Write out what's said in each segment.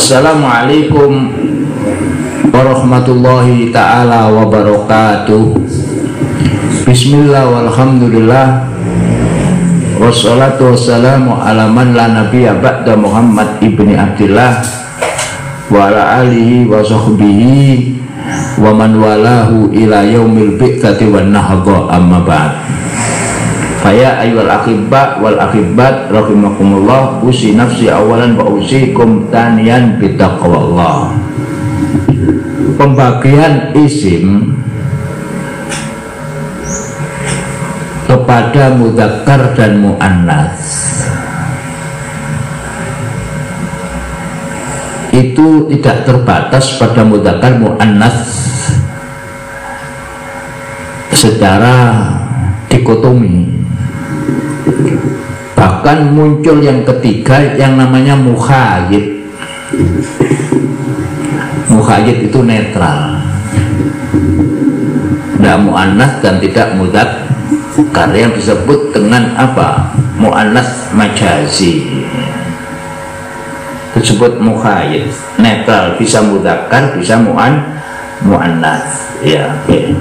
Assalamualaikum warahmatullahi ta'ala wabarakatuh. Bismillah walhamdulillah, wassalatu wassalamu ala man la nabiyya ba'da Muhammad ibni Abdillah wa ala alihi wa sahbihi wa man walahu ila yaumil bi'tsati wan nahda, amma ba'd. Faya ayyuhal akhibba wal akhibat rahimakumullah, usi nafsi awalan wa usikum taniyan bitaqwallah. Pembagian isim kepada mudzakkar dan muannats itu tidak terbatas pada mudzakkar muannats secara dikotomi. Bahkan muncul yang ketiga yang namanya mukhayyid. Mukhayyid itu netral, tidak muannats dan tidak mudzakkar, yang disebut dengan apa? Muannats majazi. Disebut mukhayyid, netral, bisa mudzakkar, bisa muannats. Ya, okay.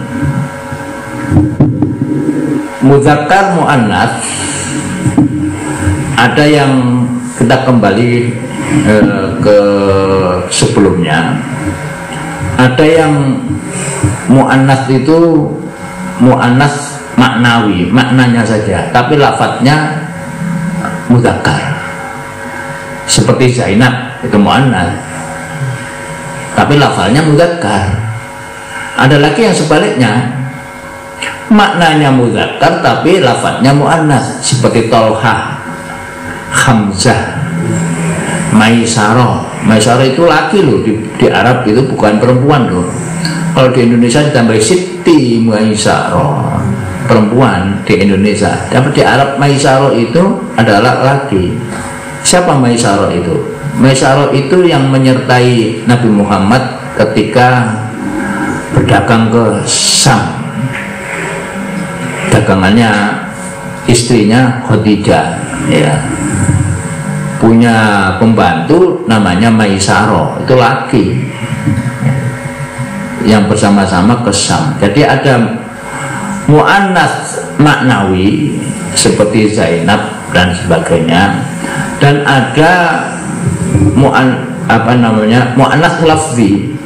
Mudzakkar muannats ada yang kita kembali ke sebelumnya. Ada yang muannats itu muannats maknawi, maknanya saja, tapi lafadznya mudzakkar. Seperti Zainab itu muannats, tapi lafadznya mudzakkar. Ada lagi yang sebaliknya, maknanya mudzakkar tapi lafadznya muannats, seperti Tolha, Hamzah, Maisarah. Maisarah itu laki loh, di Arab itu bukan perempuan loh. Kalau di Indonesia ditambah Siti Maisarah, perempuan di Indonesia. Tapi di Arab Maisarah itu adalah laki. Siapa Maisarah itu? Maisarah itu yang menyertai Nabi Muhammad ketika berdagang ke Syam. Dagangannya istrinya Khadijah, ya, punya pembantu namanya Maisarah, itu laki yang bersama-sama ke Syam. Jadi ada muannats maknawi seperti Zainab dan sebagainya, dan ada muannats lafzi.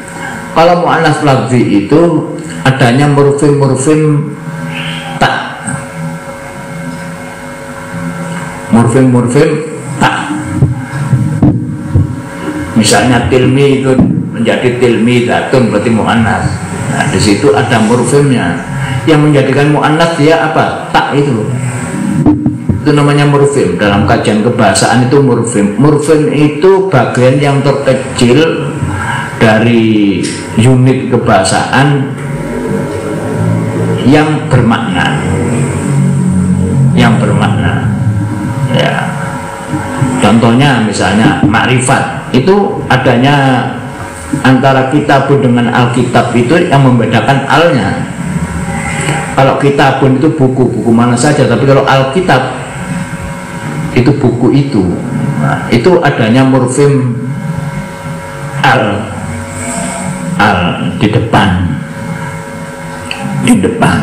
Kalau muannats lafzi itu adanya morfem tak, morfem tak. Misalnya tilmi itu menjadi tilmi datun, berarti muannats. Nah, di situ ada morfemnya yang menjadikan muannats dia apa? Tak itu. Itu namanya morfem. Dalam kajian kebahasaan itu morfem. Morfem itu bagian yang terkecil dari unit kebahasaan yang bermakna, ya. Contohnya misalnya makrifat itu adanya antara kitabun dengan alkitab, itu yang membedakan alnya. Kalau kitabun itu buku mana saja, tapi kalau alkitab itu buku itu. Nah, itu adanya morfem al di depan,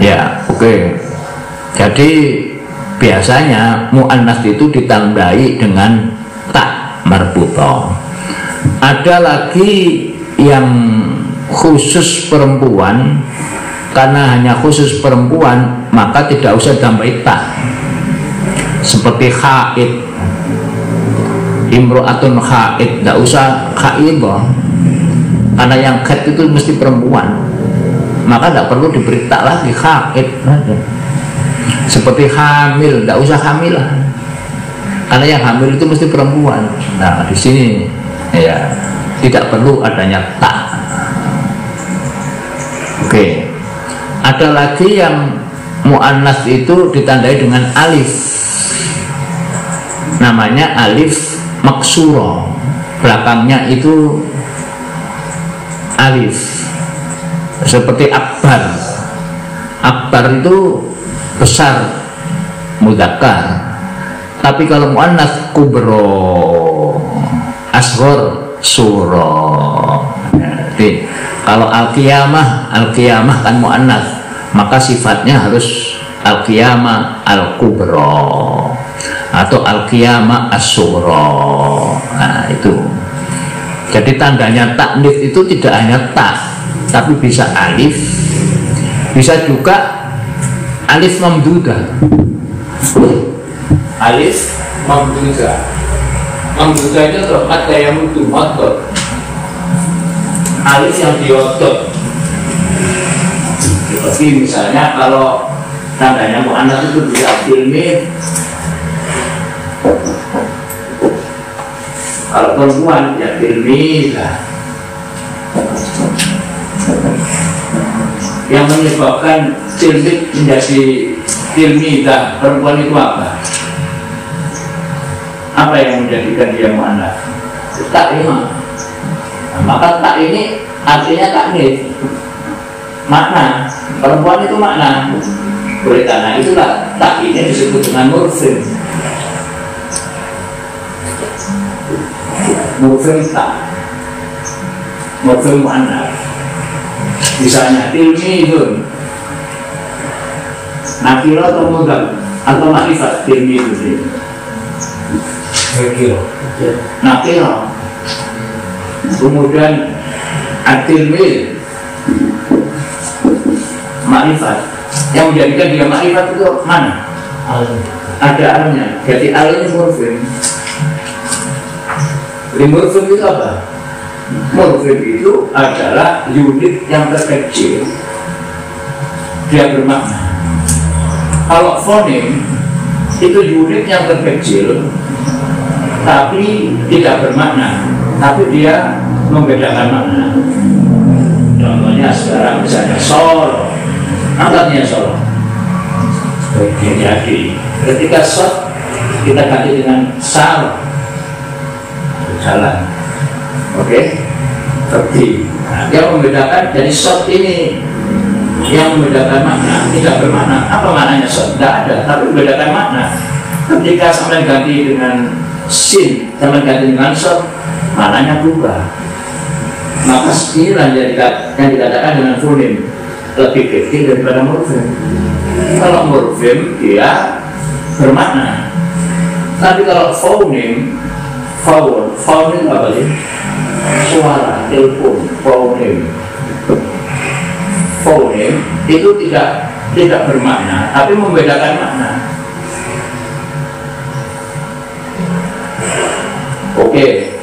ya, oke. Jadi biasanya muannats itu ditandai dengan tak marbuthah. Ada lagi yang khusus perempuan, karena hanya khusus perempuan maka tidak usah tambahi tak. Seperti haid, imro'atun haid, tidak usah haidah, karena yang haid itu mesti perempuan, maka tidak perlu diberi tak lagi, haid saja. Seperti hamil, tidak usah hamilah, karena yang hamil itu mesti perempuan. Nah, di sini ya tidak perlu adanya tak. Oke. Ada lagi yang muannats itu ditandai dengan alif, namanya alif maksuro, belakangnya itu alif. Seperti akbar. Akbar itu besar, mudzakkar. Tapi kalau muannats kubro, asghar surah. Jadi kalau al-qiyamah kan muannats, maka sifatnya harus al-qiyamah al-kubra atau al-qiyamah as-sughra. Nah, itu. Jadi tandanya taknif itu tidak hanya tak, tapi bisa alif, bisa juga alif mamdudah. Alif mamdudah. Mamdudah itu termat kayak mutu motor. Alif yang diotot. Jadi misalnya kalau tandanya muannats itu bisa tilmid. Kalau perempuan ya tilmidah. Yang menyebabkan tilmid menjadi tilmidah perempuan itu apa? Apa yang menjadikan dia muannats? Tak ini. Nah, maka tak ini artinya taknif. Makna perempuan itu makna. Oleh karena itulah tak ini disebut dengan murfim. Murfim tak, murfim muannats. Misalnya tilmidun, nakiro atau mudhaf atau makrifat tilmidun. Nakiro. Kemudian at-tilmid makrifat. Yang menjadikan dia makrifat itu mana? Ada alnya. Jadi alnya murfim. Murfim itu apa? Murfim itu adalah unit yang terkecil. Dia bermakna. Kalau fonem itu unit yang terkecil, tapi tidak bermakna, tapi dia membedakan makna. Contohnya sekarang misalnya sol, angkatnya sol. Jadi ketika sol kita ganti dengan sal, jalan. Oke, seperti yang membedakan. Jadi shot ini yang membedakan makna, tidak bermakna. Apa maknanya shot? Tidak ada, tapi membedakan makna. Ketika sampai ganti dengan sin, sampai ganti dengan shot, maknanya berubah. Maka inilah yang dikatakan dengan fonem lebih kecil daripada morfem. Kalau morfem dia bermakna, tapi kalau fonem, faun itu apa sih? Suara, telepon, fonem. Fonem itu tidak bermakna, tapi membedakan makna. Oke,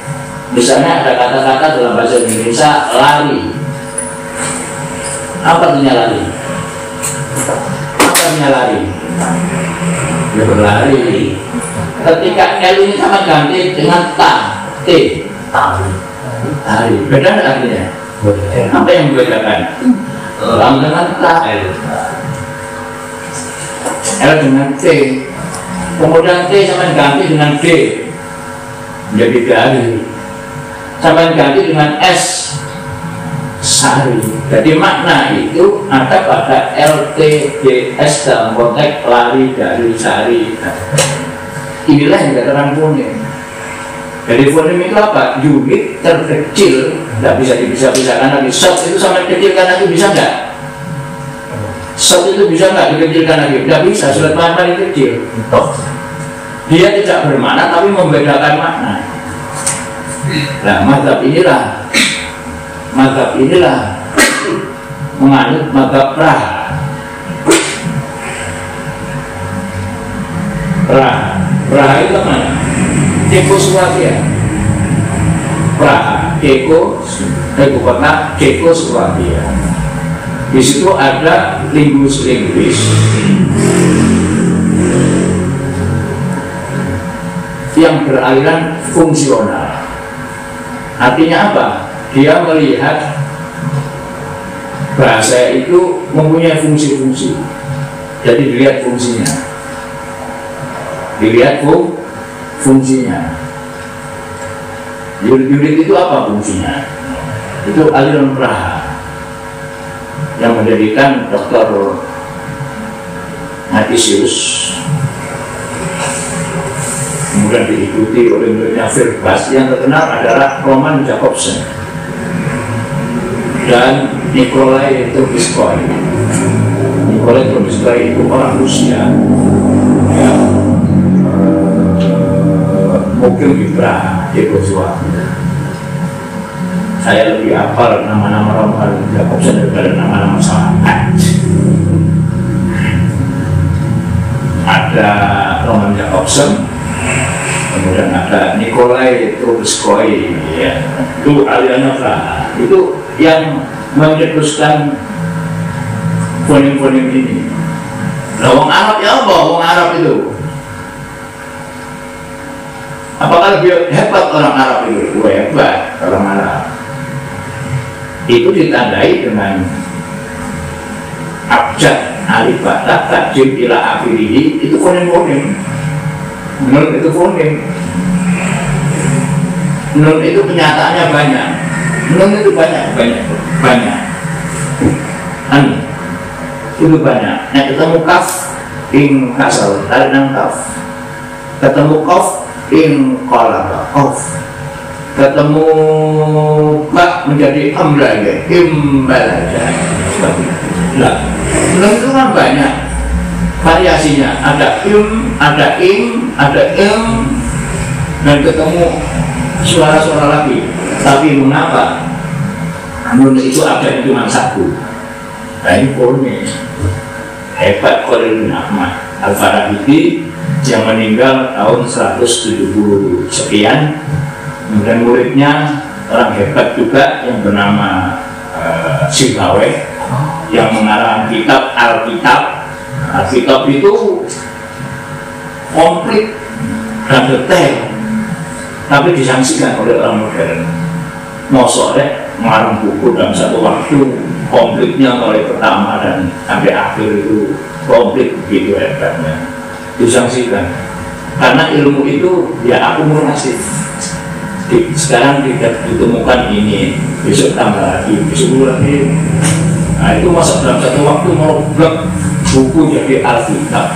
misalnya ada kata-kata dalam bahasa Indonesia lari. Apa artinya lari? Apa artinya lari? Ya berlari. Ketika L ini sama ganti dengan T, tari. Beda nggak artinya? Apa yang membedakan? Lam dengan T, L dengan T, kemudian T sama ganti dengan D, menjadi dari. Sama ganti dengan S, sari. Jadi makna itu ada pada LTDS dalam konteks lari dari sari. Inilah yang dikatakan fonem. Jadi fonem itu apa? Unit terkecil, tidak bisa dipisah-pisahkan lagi. Shot itu sama dikecilkan lagi, bisa nggak? Shot itu bisa nggak dikecilkan lagi? Tidak bisa, sudah paling kecil. Dia tidak bermakna tapi membedakan makna. Nah, mazhab inilah menganut mazhab Praha itu mana? Cekoslovakia. Praha, ibu kota Cekoslovakia. Di situ ada linguis yang beraliran fungsional. Artinya apa? Dia melihat bahasa itu mempunyai fungsi-fungsi. Jadi dilihat fungsinya. Dilihat fungsinya. Unit itu apa fungsinya? Itu aliran Praha yang menjadikan Dr. Natisius kemudian diikuti oleh muridnya Verbas. Yang terkenal adalah Roman Jakobson dan Nikolai Trubetskoy. Nikolai Trubetskoy itu orang Rusia yang mungkin di Praha, Czechoslovakia. Saya lebih hafal nama-nama Roman Jakobson daripada nama-nama sahabat. Ada Roman Jakobson, kemudian ada Nikolai Trubetskoy, ya. Itu aliannya Praha. Itu yang mencetuskan fonem-fonem ini. Nah, orang Arab ya apa? Orang Arab itu apakah lebih hebat orang Arab itu? Hebat orang Arab. Itu ditandai dengan abjad, alif, bata, tajim, ila akhirih. Itu fonem-fonem. Nun itu fonem. Nun itu kenyataannya banyak. Nun itu banyak. Itu banyak. Nah, ketemu kaf ing kasal, tarik nang kaf. Ketemu kof ing kolak, kof. Ketemu bak menjadi amla ya, imbalaja. Nah, nun itu kan banyak variasinya. Ada ada ada dan ketemu suara-suara lagi. Tapi mengapa nun itu ada cuma satu? Nah, ini fonem. Hebat Khalil bin Ahmad Al-Farahidi yang meninggal tahun 170 sekian. Kemudian muridnya orang hebat juga yang bernama Sibawayh yang mengarang kitab Alkitab. Alkitab itu komplit dan detail, tapi disangsikan oleh orang modern. Mosok mengarang buku dalam satu waktu komplitnya mulai pertama dan sampai akhir itu komplit, begitu hebatnya. Disangsikan karena ilmu itu ya akumulasi. Sekarang tidak ditemukan ini, besok tambah lagi, besok lagi. Nah, itu masuk dalam satu waktu merobek buku jadi Alkitab.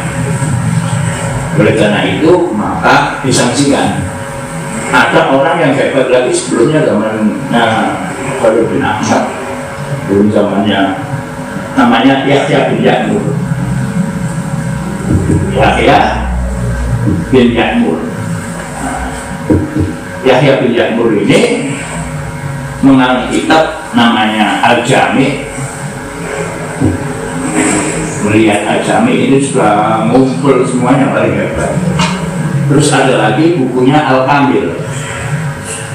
Oleh karena itu maka disangsikan. Ada orang yang hebat lagi sebelumnya zamannya Khalil bin Ahmad, belum zamannya, namanya Yahya bin Ya'mur. Yahya bin Ya'mur. Yahya bin Ya'mur ini mengarang kitab namanya Al-Jami'. Melihat Al-Jami' ini sudah ngumpul semuanya paling hebat. Terus ada lagi bukunya Al-Kamil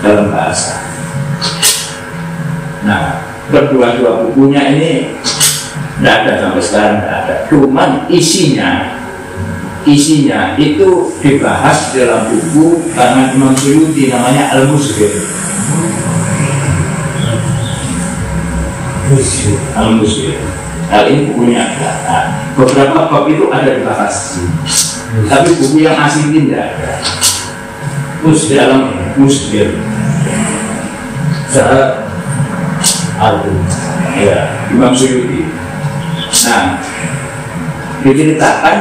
dalam bahasa. Nah, kedua-dua bukunya ini tidak ada sampai sekarang, tidak ada. Cuman isinya itu dibahas dalam buku karena Imam Suyuti namanya Al-Musbir. Al-Musbir. Hal ini bukunya ada. Nah, beberapa bab itu ada dibahas, tapi buku yang asli tidak ada. Terus dalam Musbir, saya ya Imam Suyuti. Nah, diceritakan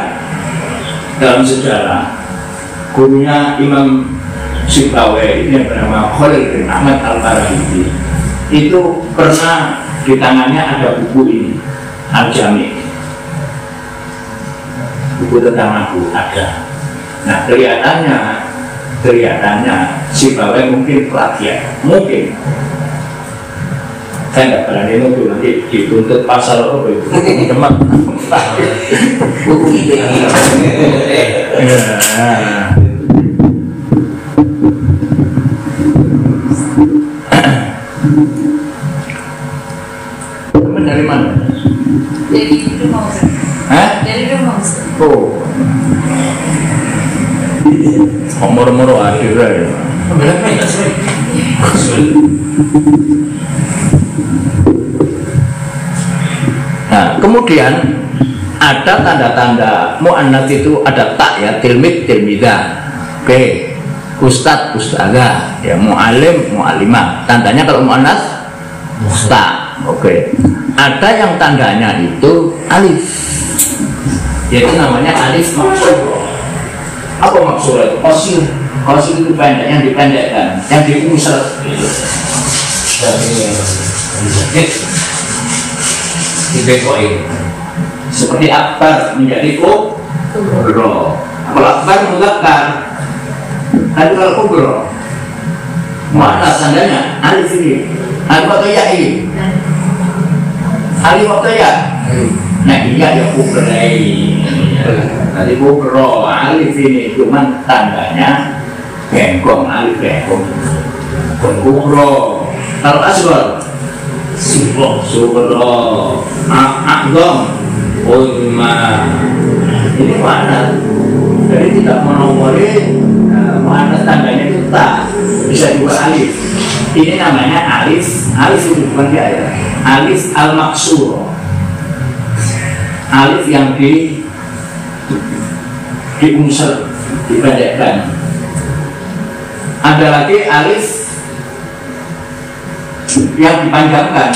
dalam sejarah gurunya Imam Sibawayh ini yang bernama Khalil bin Ahmad Al-Farahidi itu pernah di tangannya ada buku ini Al-Jami', buku tentang aku ada. Nah, kelihatannya Sibawayh mungkin plagiat, mungkin. Saya nggak berani nuduh, nanti dituntut pasal apa itu demak buku ini. Teman dari mana? Dari rumah. Hah? Dari rumah. Oh, moro-moro hadir ya. Berapa ya sih? Nah, kemudian ada tanda-tanda mu'annats itu ada tak ya, tilmid, tilmidah. Oke, ustadz, ustadzah, ya mu'alim, mu'alimah. Tandanya kalau mu'annats tak. Oke. Ada yang tandanya itu alif. Jadi namanya alif maksur. Apa maksur itu? Qasir. Qasid itu pendek, yang dipendekkan, yang diusir. Seperti akbar menjadi kubro. Kalau akbar muzakkar, tapi kalau kubro, mana tandanya? Alif ini, alif atau ya ini? Alif atau ya? Nah iya ya kubro. Tadi kubro, alif ini cuman tandanya bengkong, alif bengkong. Kubro. Kalau aswar subro akdom ulma ini mana? Jadi tidak menomori mana tandanya itu tak, bisa juga alif. Ini namanya alif. Alif itu bukan dia, alif al-maksur, alif yang diunsur, dipendekkan. Ada lagi alif yang dipanjangkan,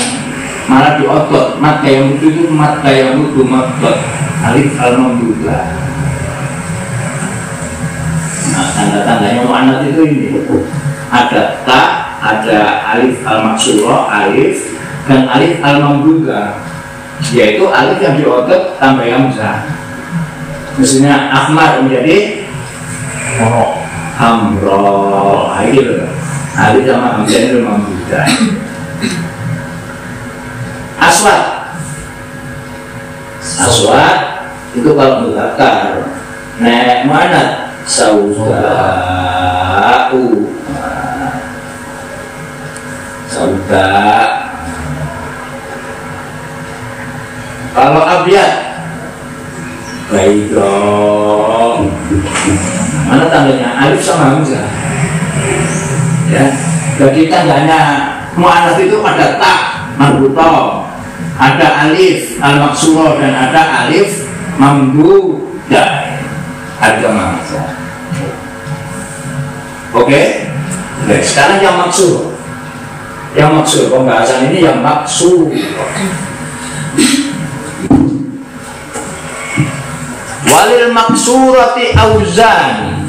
malah diotot. Mat kayak mutu itu mat kayak mutu matot, alif al-mamdudah. Nah, tanda-tandanya mu'annats itu ini ada ta, ada alif al-maksuro, alif, dan alif al-mamdudah, yaitu alif yang diotot tambah hamzah. Misalnya ahmar menjadi hamro, gitu. Alif sama hamzah itu mamdudah. Aswad itu kalau muzakkar. Nek mana saudau, kalau abyad baiklah. Mana tandanya? Alif sama hamzah. Ya, jadi tandanya mu'annats itu ada ta marbutoh, ada alif al-maksuro, dan ada alif mamdudah, ada hamzah. Oke? Baik, sekarang yang maksur. Yang maksur, pembahasan ini yang maksur. Walil maksurati auzan.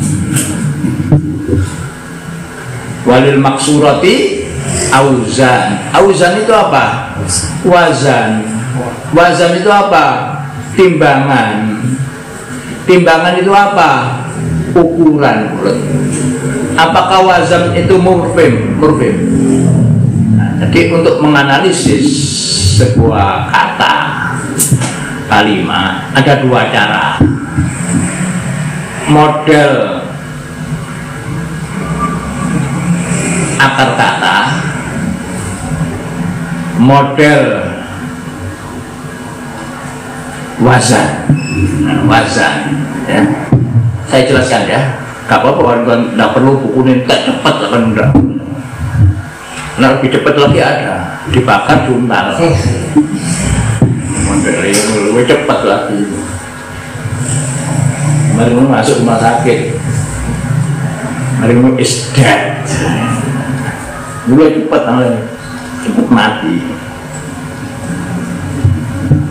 Walil maksurati auzan. Auzan itu apa? Wazan. Wazan itu apa? Timbangan. Timbangan itu apa? Ukuran. Apakah wazan itu murfim? Murfim. Nah, jadi untuk menganalisis sebuah kata, kalimat, ada dua cara. Model akar kata, model wazan. Nah, wazan, ya. Saya jelaskan ya. Gak apa-apa, tidak perlu bukunya tak cepat kan, enggak. Nah, lebih cepat lagi ada, dibakar juntal. Model yang lebih cepat lagi. Mari masuk rumah sakit, mari is dead. Mulai cepat mati.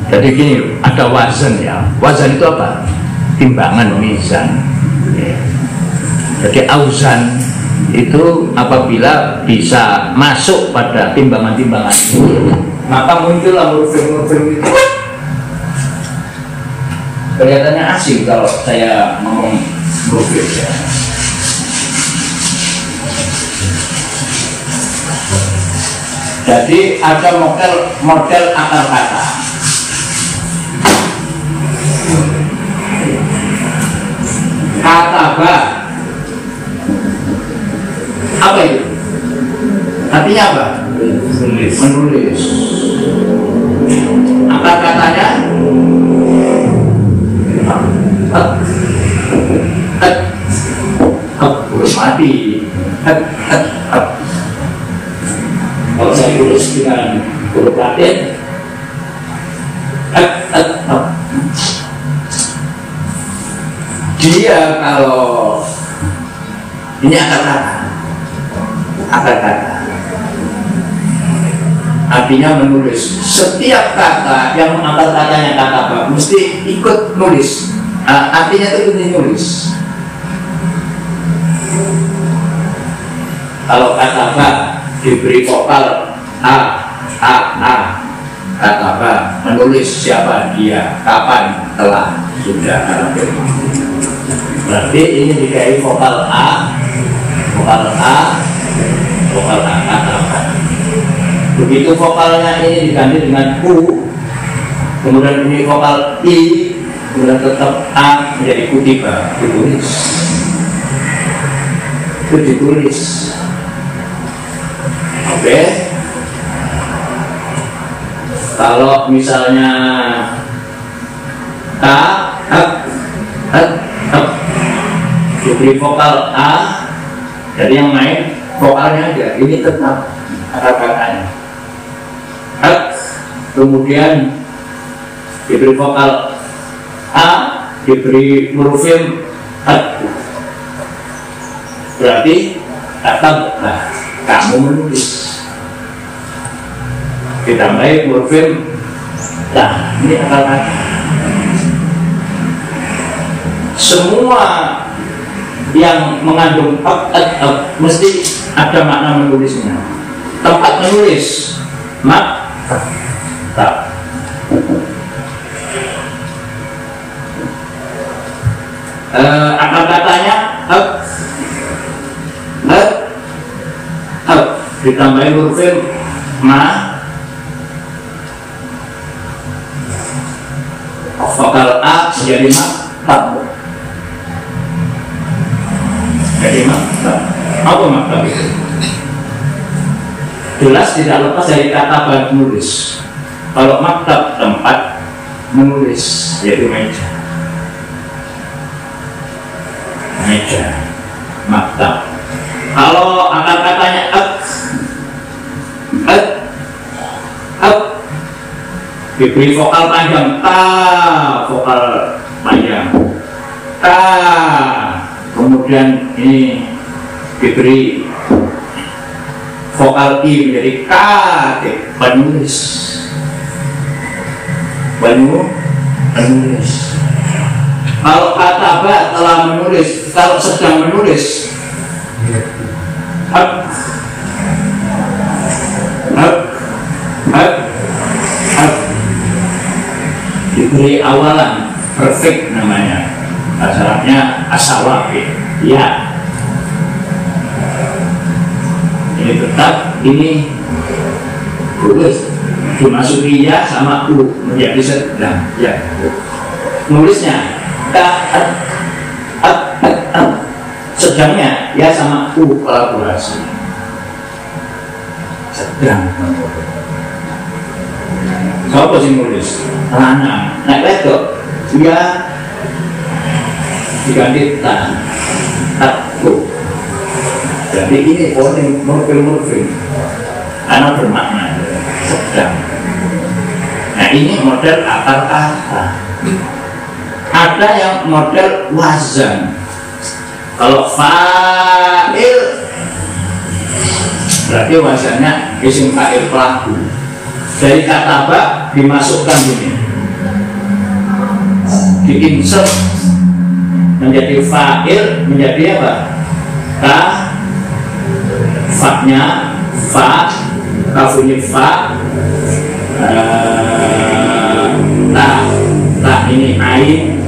Jadi gini, ada wazan ya. Wazan itu apa? Timbangan, mizan. Jadi auzan itu apabila bisa masuk pada timbangan-timbangan itu, maka muncullah murfim-murfim itu. Kelihatannya asing kalau saya ngomong murfim ya. Jadi ada model akar kata. Kataba, apa itu? Artinya apa? Menulis. Akar katanya mati. Kalau saya tulis dengan huruf Latin, dia kalau ini akar kata, artinya menulis. Setiap kata yang akar katanya kata apa mesti ikut nulis. Artinya itu nulis. Kalau kata ba diberi vokal a, kata ba menulis siapa dia, kapan, telah, sudah. Berarti ini dikai vokal a, kata ba. Begitu vokalnya ini diganti dengan u, kemudian ini vokal i, kemudian tetap a menjadi kutiba, ditulis. Itu ditulis. Oke. Kalau misalnya ka, diberi vokal a, jadi yang main vokalnya aja, ini tetap kata-katanya. Kemudian diberi vokal a, diberi hurufim berarti kata kamu menulis, ditambahi hurufim ini kata-kata. Semua yang mengandung mesti ada makna menulisnya. Tempat menulis tak. Akar katanya ditambahin hurufin vokal a menjadi jadi apa maktab itu? Jelas tidak lepas dari kata menulis. Kalau maktab tempat menulis, yaitu meja, maktab. Kalau akar katanya diberi vokal panjang vokal panjang kemudian ini diberi vokal i menjadi penulis. Kalau kata ba telah menulis, kalau sedang menulis diberi awalan perfect namanya, asalnya asawaki ya. Ini tetap ini tulis dimasuki ya sama u menjadi sedang ya. Nulisnya sedangnya ya sama u kolaborasi sedang. Siapa sih nulis? Lanang. Naik wedok ya diganti takku. Jadi ini morfem karena bermakna sedang. Nah ini model akar kata. Ada yang model wazan. Kalau fa'il berarti wazannya isim fa'il pelaku. Dari kata ba dimasukkan ini, diinsert menjadi fa'il, menjadi apa? Fa-nya fa, kafunya fa, ta ini ain,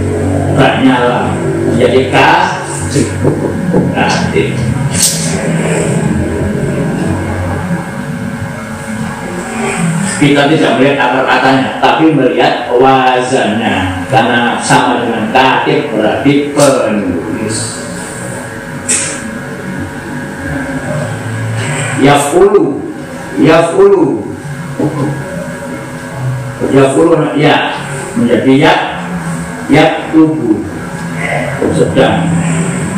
ba-nya la, menjadi ka, kita tidak melihat akar katanya, tapi melihat wazannya, karena sama dengan katib berarti penulis. Yaf'ulu ya menjadi ya tubuh sedang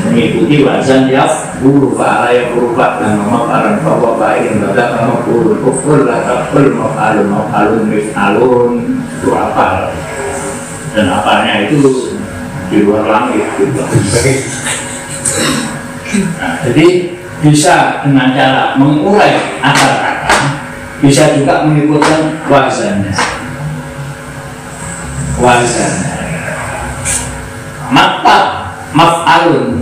mengikuti wazan yaf'ulu fa'ala yaf'ulu fa'lan maf'alan fa'wa fa'ilun bada maf'ulun kufur latakul maf'alun mif'alun itu apal, dan apalnya itu di luar langit gitu. Nah, jadi bisa dengan cara mengurai akar kata, bisa juga mengikutkan wazannya. Maktab maf'alun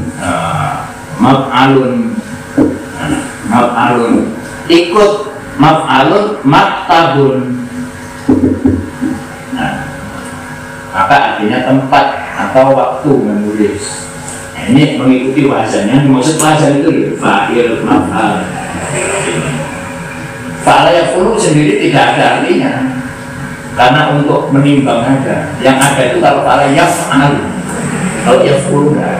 maf'alun, ikut maf'alun maktabun. Nah, maka artinya tempat atau waktu menulis. Nah, ini mengikuti wazannya. Maksud wazan itu fa'il, maf'al. Fa'ala yaf'ulu sendiri tidak ada artinya, karena untuk menimbang aja. Yang ada itu kalau fa'ala yaf'al, kalau yaf'ulu enggak.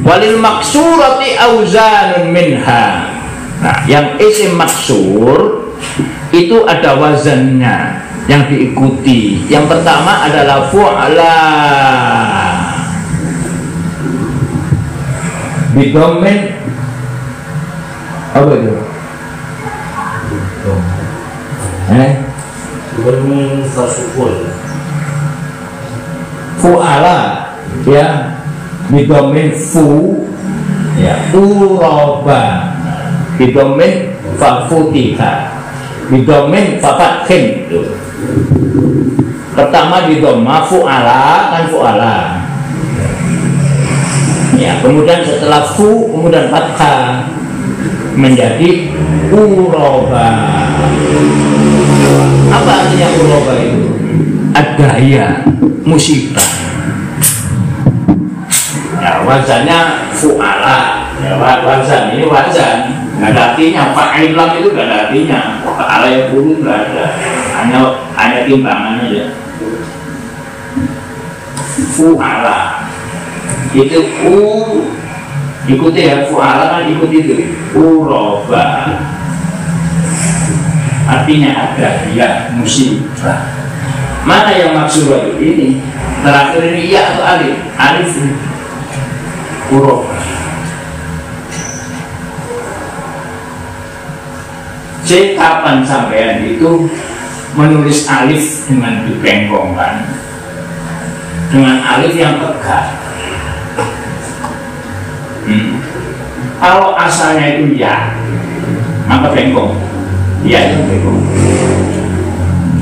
Walil maksurati auzanun minha. Nah, yang isim maksur itu ada wazannya yang diikuti. Yang pertama adalah fu'ala bidommen, apa itu? Fu'ala ya, bidommen fu ya, uroba bidommen fafutika bidommen fafathin. Pertama bidoma fu'ala kan fu'ala ya, kemudian setelah fu kemudian fathah menjadi uroba. Apa artinya uroba itu? Adaya, musibah ya. Wazannya fu'ala ya, wazan ini wazan nggak ada artinya. Fa'ilam itu nggak ada artinya. Fa'ala yang dulu nggak ada, hanya timbangan aja. Fu'ala itu ikuti ya, fu'ala kan ikuti itu uroba, artinya ada ya, musibah. Mana yang maksud ini? Terakhir ini ya atau alif? Alif uroba. C, kapan sampean itu menulis alif dengan dibengkongkan, dengan alif yang tegak? Kalau asalnya itu ya, maka bengkong. Ya itu bengkong.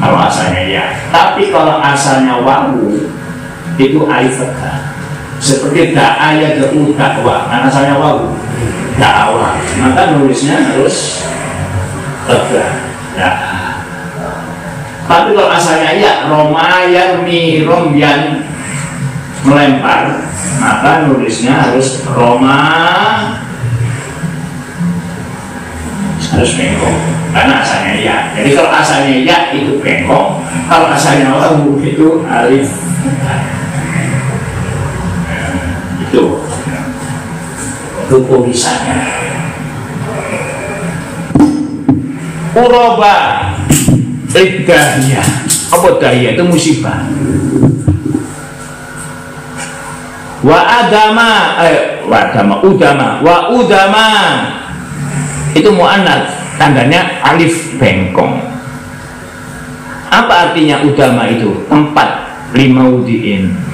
Kalau asalnya ya. Tapi kalau asalnya wawu, itu alif tegak. Seperti da'a ya da'u dakwa, kan asalnya wawu, da'wa, maka nulisnya harus tegak. Ya. Tapi kalau asalnya ya, Roma yarmi romyan, melempar, maka nulisnya harus Roma, harus bengkong, karena asalnya ya. Jadi kalau asalnya ya itu bengkong, kalau asalnya wawu itu alif. Itu tulisannya. Uroba dahya. Apa dahya? Itu musibah. Udama itu mu'annats, tandanya alif bengkong. Apa artinya udama itu? Tempat, limaudiin.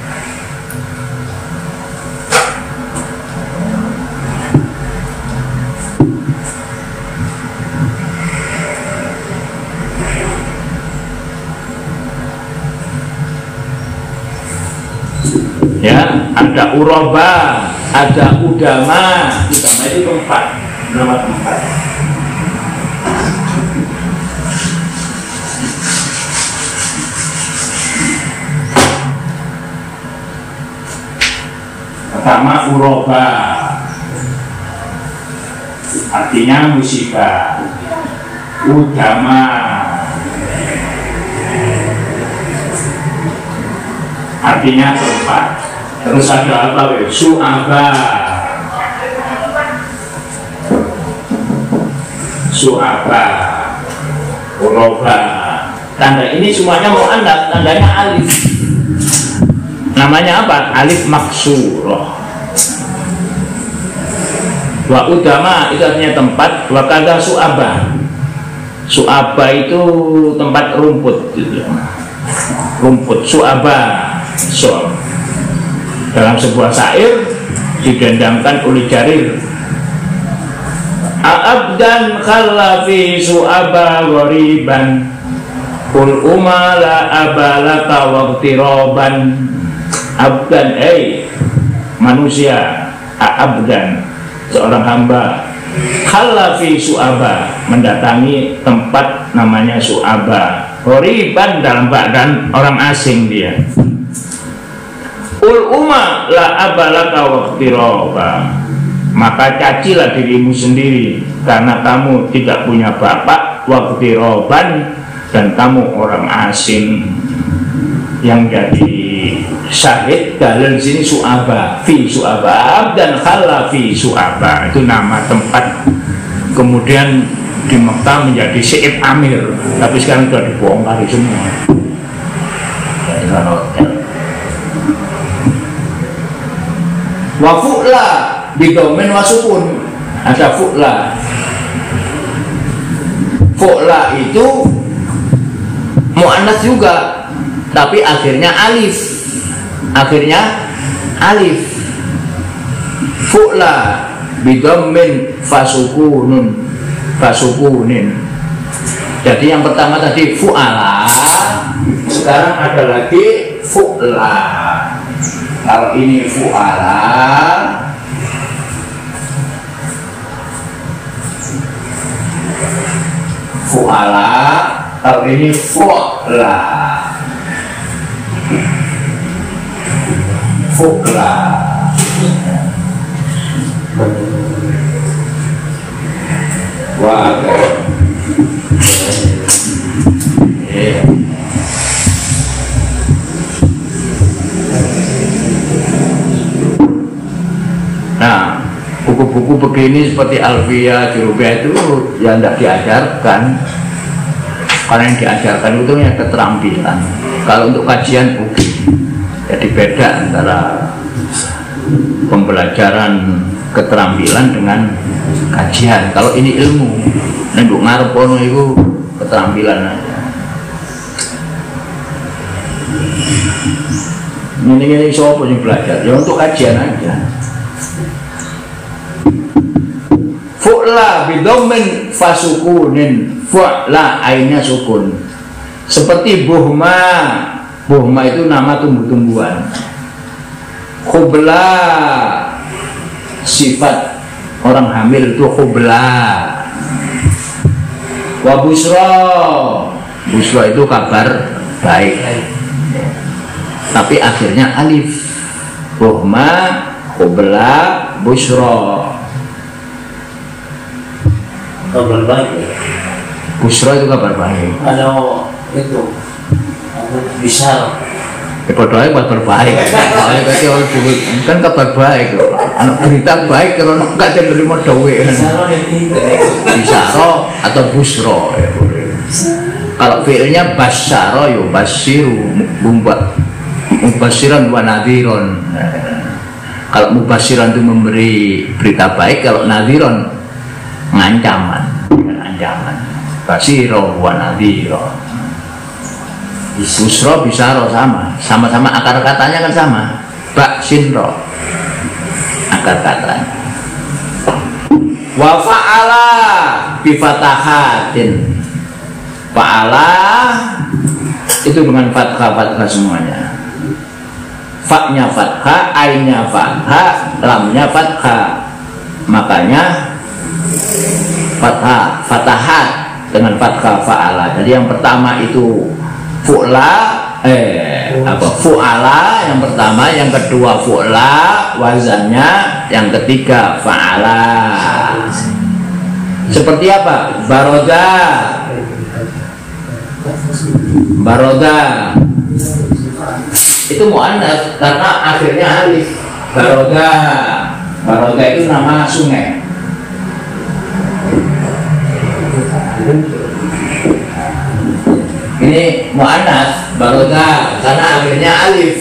Ya, ada uroba, ada udama. Udama itu tempat, nama tempat. Pertama uroba, artinya musibah. Udama artinya tempat. Terus ada apa? Su'aba. Su'aba, uroba. Tanda ini semuanya mu'annats, tandanya alif. Namanya apa? Alif maksurah. Wa udama itu artinya tempat. Wa kada su'aba. Su'aba itu tempat rumput gitu. Rumput, su'aba. So, dalam sebuah syair didendangkan oleh Jarir, Abdan khalafi su'aba ghoriban kul umala abalaka waqtiroban. Abdan, manusia, abdan, seorang hamba, khalafi Su'aba, mendatangi tempat namanya Su'aba, ghoriban dalam keadaan orang asing dia. Ul umma la abalaka waqtiroba, maka cacilah dirimu sendiri karena kamu tidak punya bapak, waqtiroban, dan kamu orang asing. Yang jadi syahid dalil sini Su'aba, fi Su'aba dan khalafi Su'aba, itu nama tempat. Kemudian di Mekah menjadi Syed Amir, tapi sekarang sudah dibongkar semua. Wa fu'la bidomen wasukun, ada fu'la. Fu'la itu mu'annas juga, tapi akhirnya alif, fu'la bidomen fasukunin. Jadi yang pertama tadi fu'ala, sekarang ada lagi fu'la. Kalau ini fu'ala, kalau ini fu'la. Wah, nah, buku-buku begini seperti Alfiyah, Jurubiyah itu yang tidak diajarkan. Karena yang diajarkan itu ya keterampilan. Kalau untuk kajian buku, jadi beda antara pembelajaran keterampilan dengan kajian. Kalau ini ilmu, nenduk ngarepono itu keterampilan aja. Ini siapa yang belajar? Ya untuk kajian aja. Fu'la bidomen fasukunin, fu'la ainnya sukun. Seperti buhma, buhma itu nama tumbuh-tumbuhan. Khubla, sifat orang hamil itu khubla. Wa busra, busra itu kabar baik, tapi akhirnya alif. Buhma, khubla, busra. Kabar baik. Busra itu kabar baik. Kalau itu bisa Padahal kabar baik. Kan kabar baik. Anak berita baik kalau enggak ada terima duit. Bisaro atau busro ya boleh. Kalau fi'ilnya basyaro yo basiru, mubasiran wa nadhiron. Kalau mubasiran itu memberi berita baik, kalau nadhiron ancaman. Basiro wa nadhiro. Busro bisaro sama-sama akar katanya kan sama. Bak sinro akar katanya. Wa fa'ala bi fatahatin. Fa'ala itu dengan fathah semuanya. Fa-nya fathah, ainnya fathah, lamnya fathah. Makanya fatahat dengan fathah fa'ala. Jadi yang pertama itu fu'la, fu'ala yang pertama, yang kedua fu'la wazannya, yang ketiga fa'ala. Seperti apa? Baroda itu mu'annas karena akhirnya alif. Baroda itu nama sungai. Ini mu'annas baroda karena akhirnya alif.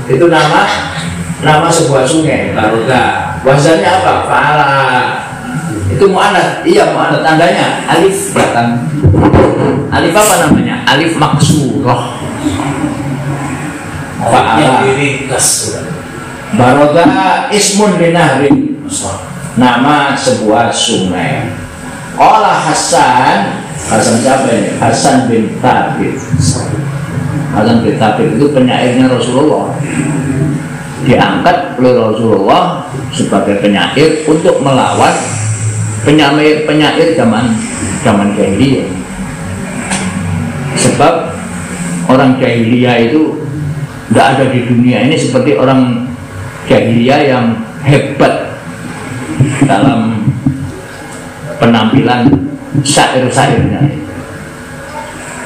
Itu nama sebuah sungai, baroda. Wazannya apa? Fa'ala. Itu mu'annas. Iya, mu'annas, tandanya alif belakang. Alif apa namanya? Alif maksurah. Fa'ala. Baroda ismun linahrin, nama sebuah sungai. Qala Hasan siapa ini? Hasan bin Thabit. Hasan bin Thabit itu penyairnya Rasulullah. diangkat oleh Rasulullah sebagai penyair untuk melawan penyair zaman jahiliyah. Sebab orang jahiliyah itu tidak ada di dunia ini seperti orang jahiliyah yang hebat dalam penampilan syair-syairnya.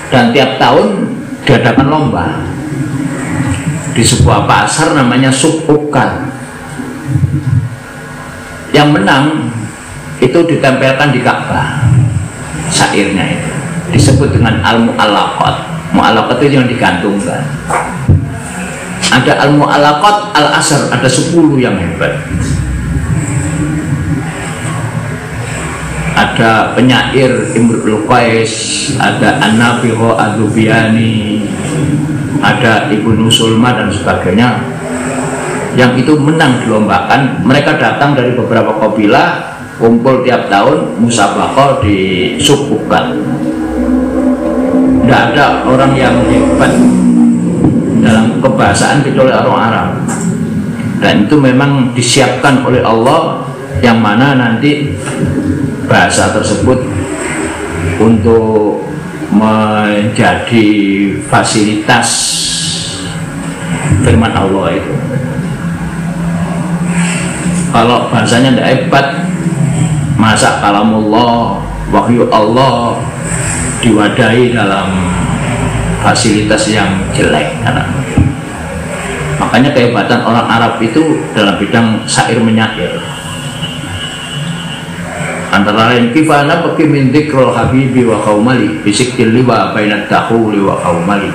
Dan tiap tahun diadakan lomba di sebuah pasar namanya Subukan. Yang menang itu ditempelkan di Ka'bah syairnya itu, disebut dengan al-mu'allaqat. Mu'allaqat itu yang digantungkan. Ada al-mu'allaqat, al-asr, ada 10 yang hebat. Ada penyair Imrul Qais, ada An-Nabiho Ad-Dubyani, ada Ibnu Sulma dan sebagainya, yang itu menang dilombakan. Mereka datang dari beberapa kabilah, kumpul tiap tahun musabaqah di Subukan. Tidak ada orang yang hebat dalam kebahasaan kecuali orang Arab, dan itu memang disiapkan oleh Allah, yang mana nanti bahasa tersebut untuk menjadi fasilitas firman Allah itu. Kalau bahasanya tidak hebat, masa kalamullah, wahyu Allah diwadahi dalam fasilitas yang jelek. Makanya kehebatan orang Arab itu dalam bidang syair menyair. Antara lain kifana bagi min dzikrul habibi wa qaumali bisikil liwa bainat tahuli wa qaumali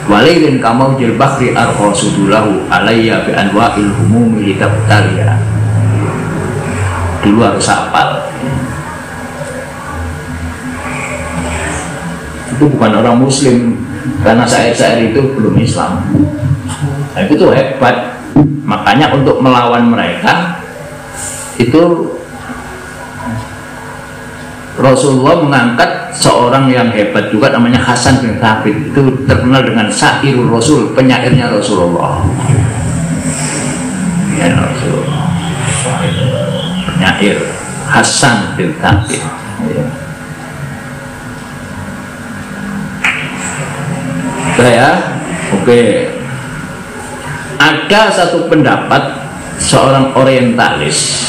walailin kamau jil bakri arqa sudulahu alayya bi anwa'il humumi litabtaliya. Dulu harus hafal. Itu bukan orang muslim, karena syair-syair itu belum Islam. Nah, itu tuh hebat. Makanya untuk melawan mereka itu Rasulullah mengangkat seorang yang hebat juga, namanya Hasan bin Thabit. Itu terkenal dengan syairul Rasul, penyairnya Rasulullah. Ya Rasulullah, penyair Hasan bin Thabit. Ya, oke. Ada satu pendapat seorang orientalis,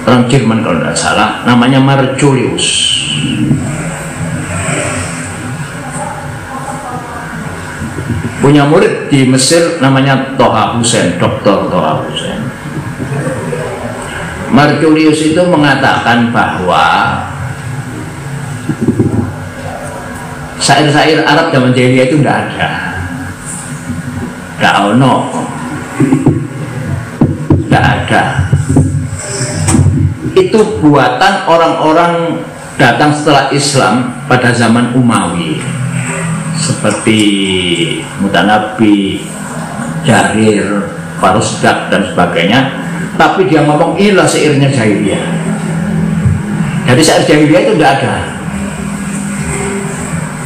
orang Jerman kalau tidak salah, namanya Marculius. Punya murid di Mesir namanya Toha Hussein, Dr. Toha Hussein. Marculius itu mengatakan bahwa syair-syair Arab zaman jahiliyah itu tidak ada, tidak ono, tidak ada. Itu buatan orang-orang datang setelah Islam pada zaman Umawi, seperti Mutanabi, Jarir, Farusdak dan sebagainya. Tapi dia ngomong inilah syairnya jahiliyah. Jadi syair jahiliyah itu tidak ada.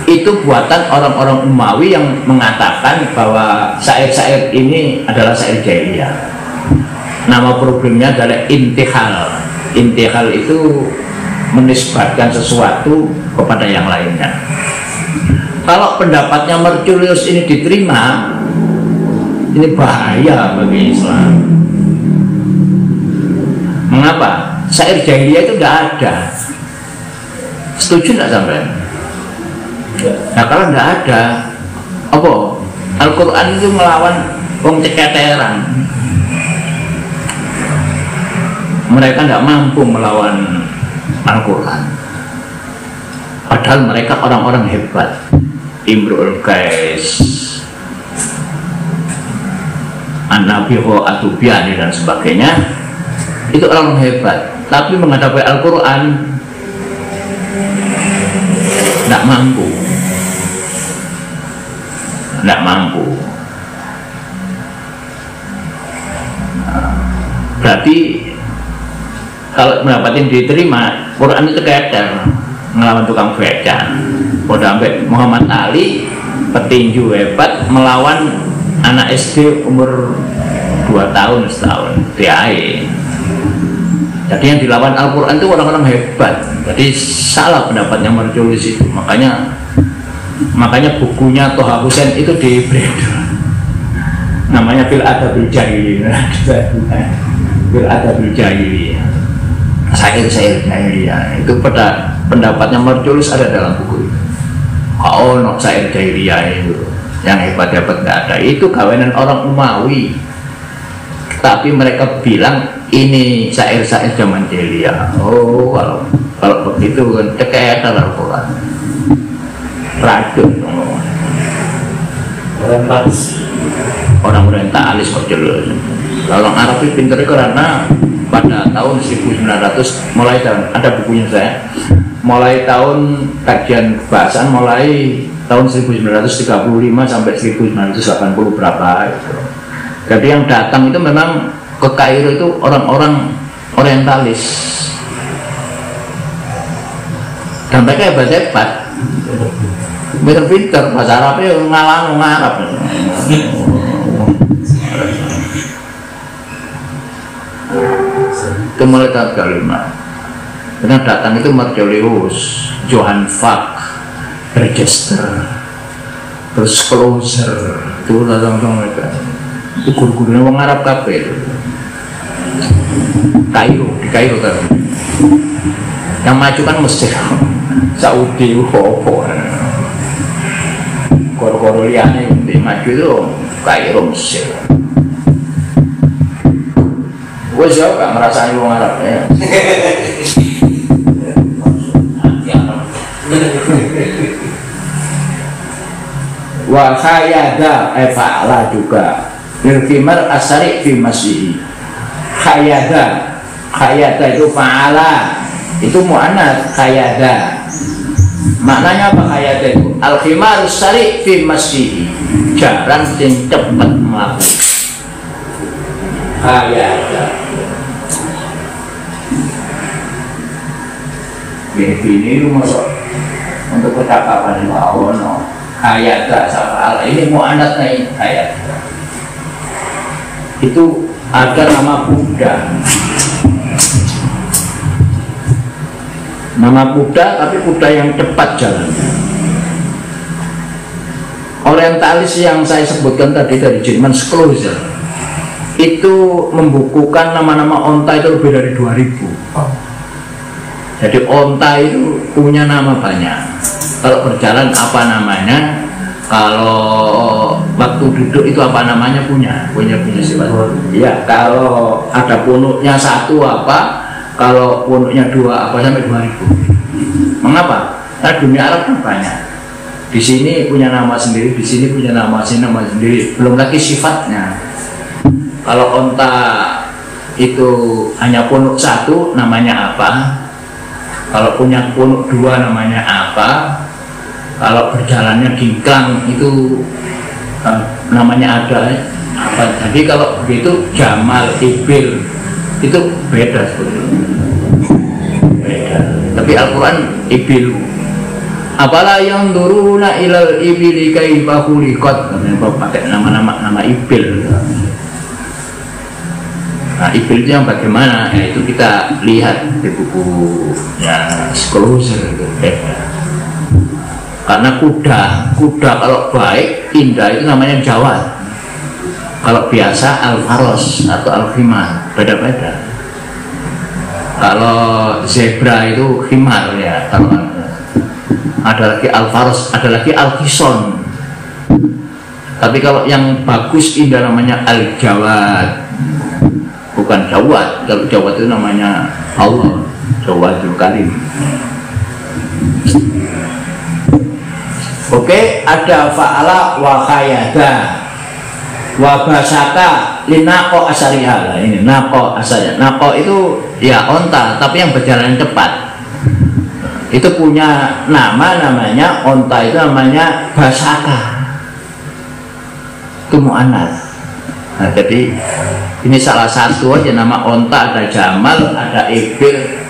Itu buatan orang-orang Umawi yang mengatakan bahwa syair-syair ini adalah syair jahiliyah. Nama problemnya adalah intihal. Intihal itu menisbatkan sesuatu kepada yang lainnya. Kalau pendapatnya Marculius ini diterima, ini bahaya bagi Islam. Mengapa? Syair jahiliyah itu tidak ada. Setuju tidak sampai? Nah kalau tidak ada, apa? Al-Quran itu melawan wong ceketeran. Mereka tidak mampu melawan Al-Quran. Padahal mereka orang-orang hebat. Imrul Qais, An-Nabiho Ad-Dubyani dan sebagainya, itu orang hebat. Tapi menghadapi Al-Quran tidak mampu. Tidak mampu. Berarti kalau mendapatkan diterima, Quran itu keter ngelawan tukang beca. Udah sampai Muhammad Ali, petinju hebat, melawan anak SD umur 2 tahun setahun diai. Jadi yang dilawan Al-Quran itu orang-orang hebat. Jadi salah pendapatnya Marjulis itu. Makanya bukunya Toha Hussein itu di Bredel. Namanya Fil Adabil Jahiliyah. Fil Adabil Jahiliyah. Syair-syair jahiliyah. Itu pada pendapatnya Marjulis ada dalam buku itu. Oh, no, syair jahiliyah itu yang hebat-hebat nggak ada. Itu kawanan orang Umawi. Tapi mereka bilang ini syair-syair zaman jahiliyah. Oh, kalau begitu kan cekek Al-Quran. Racun. Orang orientalis kok jelas. Orang Arab itu pintar karena pada tahun 1900 mulai tahun ada bukunya saya. Mulai tahun kajian kebahasaan mulai tahun 1935 sampai 1980 berapa itu. Jadi yang datang itu memang ke Kairo itu orang-orang orientalis dan mereka hebat-hebat, pinter-pinter, bahasa Arabnya ngalang Arab. Itu mulai tahun ke-5. Karena datang itu Marjulius, Johann Bach, Register, terus Closer, itu datang mereka. Itu guru-gurunya orang Arab kabeh itu. Di Kairo kan. Yang maju kan Mesir, Saudi, Koro liane yang maju itu Kairo, Mesir. Gue jauh gak ngerasain orang Arab ya. Wa khayada fa'ala juga Nirkimar asari fi masih khayada itu fa'ala itu mu'anad khayada. Maknanya apa khayada itu? Al-khimar asari fi masih jaran yang cepat melaku. Khayada ini itu masuk untuk percakapan lawan khayada fa'ala ini mu'anad nih khayada. Itu ada nama kuda, tapi kuda yang cepat jalannya. Orientalis yang saya sebutkan tadi dari Jerman, Closer itu membukukan nama-nama onta itu lebih dari 2000. Jadi onta itu punya nama banyak. Kalau berjalan apa namanya, kalau waktu duduk itu apa namanya, punya sifat. Ya, kalau ada punuknya 1 apa, kalau punuknya 2 apa sampai 2000. Mengapa? Karena dunia Arab kan banyak. Di sini punya nama sendiri, di sini punya nama sendiri. Belum lagi sifatnya. Kalau onta itu hanya punuk 1 namanya apa? Kalau punya punuk 2 namanya apa? Kalau berjalannya ginklang itu namanya ada apa? Jadi kalau begitu Jamal, Ibil itu beda sebetulnya. Beda. Tapi Al-Quran Ibil. Apalah yang duruna ilal ibili kaifa khuliqat, pakai nama Ibil. Nah, Ibil itu yang bagaimana? Ya, itu kita lihat di buku ya Closer itu beda. Karena kuda kalau baik, indah itu namanya Jawad. Kalau biasa Al-Faros atau Al-Khimar, beda-beda. Kalau zebra itu khimar ya. Kalau ada lagi Al-Faros, ada lagi Al-Kison. Tapi kalau yang bagus indah namanya Al-Jawad. Bukan Jawad. Kalau Jawad itu namanya Allah, Jawadul Karim. Oke, ada fa'ala wa khayada wa basaka linaqo asariha. Ini naqo asariha. Naqo itu ya onta, tapi yang berjalan cepat. Itu punya namanya onta itu namanya basaka. Itu mu'anats. Nah, jadi ini salah satu aja nama onta. Ada Jamal, ada Ibil,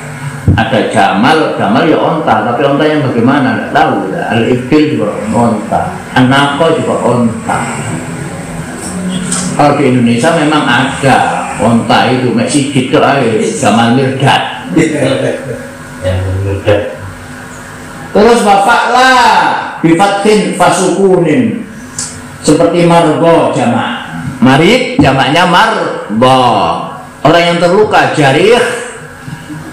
ada Jamal ya onta, tapi onta yang bagaimana nggak tahu. Al-Ibil juga onta, An-Naqo juga onta. Kalau di Indonesia memang ada onta itu masih gitu aja Jamal Mirdad. Yang Mirdad. Terus bapak lah bifatin fasukunin seperti marbo jamak. Marid jamaknya marbo. Orang yang terluka jarih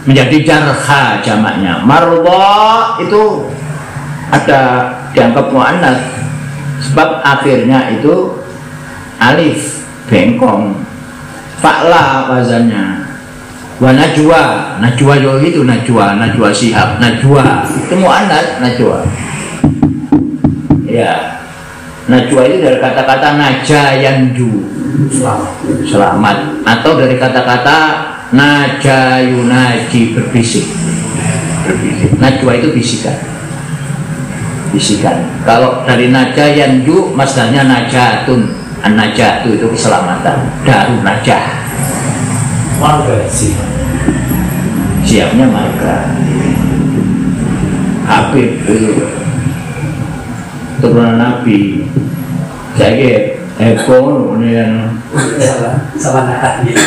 menjadi jarha jamaknya. Marbo itu ada dianggap muannats sebab akhirnya itu alif bengkong. Fa'la wazannya. Wa najwa yo itu najwa Shihab, najwa itu muannats najwa. Ya. Najwa itu dari kata-kata naja yanju, selamat, atau dari kata-kata naja yunaji berbisik. Najwa itu bisikan. Kalau dari naja yanju masdarnya najatun. An-najatu itu keselamatan. Darun najah. Marga sih. Siapnya marga. Habib itu turunan Nabi. Saya heboh ini yang sama nahan gitu.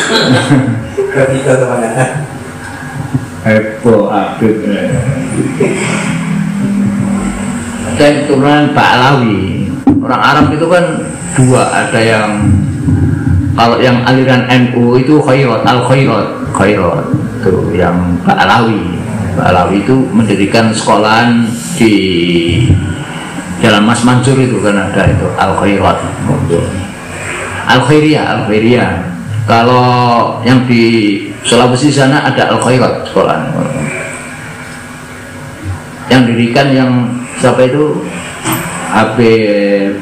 Kita sama nahan. Heboh Habib. Saya turunan Ba'alawi. Orang Arab itu kan dua, ada yang kalau yang aliran NU itu khairat itu yang Ba'alawi itu mendirikan sekolahan di Jalan Mas Mansur itu kan ada itu Al-Khairat Al-Khairiyah. Kalau yang di Sulawesi sana ada Al-Khairat sekolahan yang didirikan yang siapa itu Habib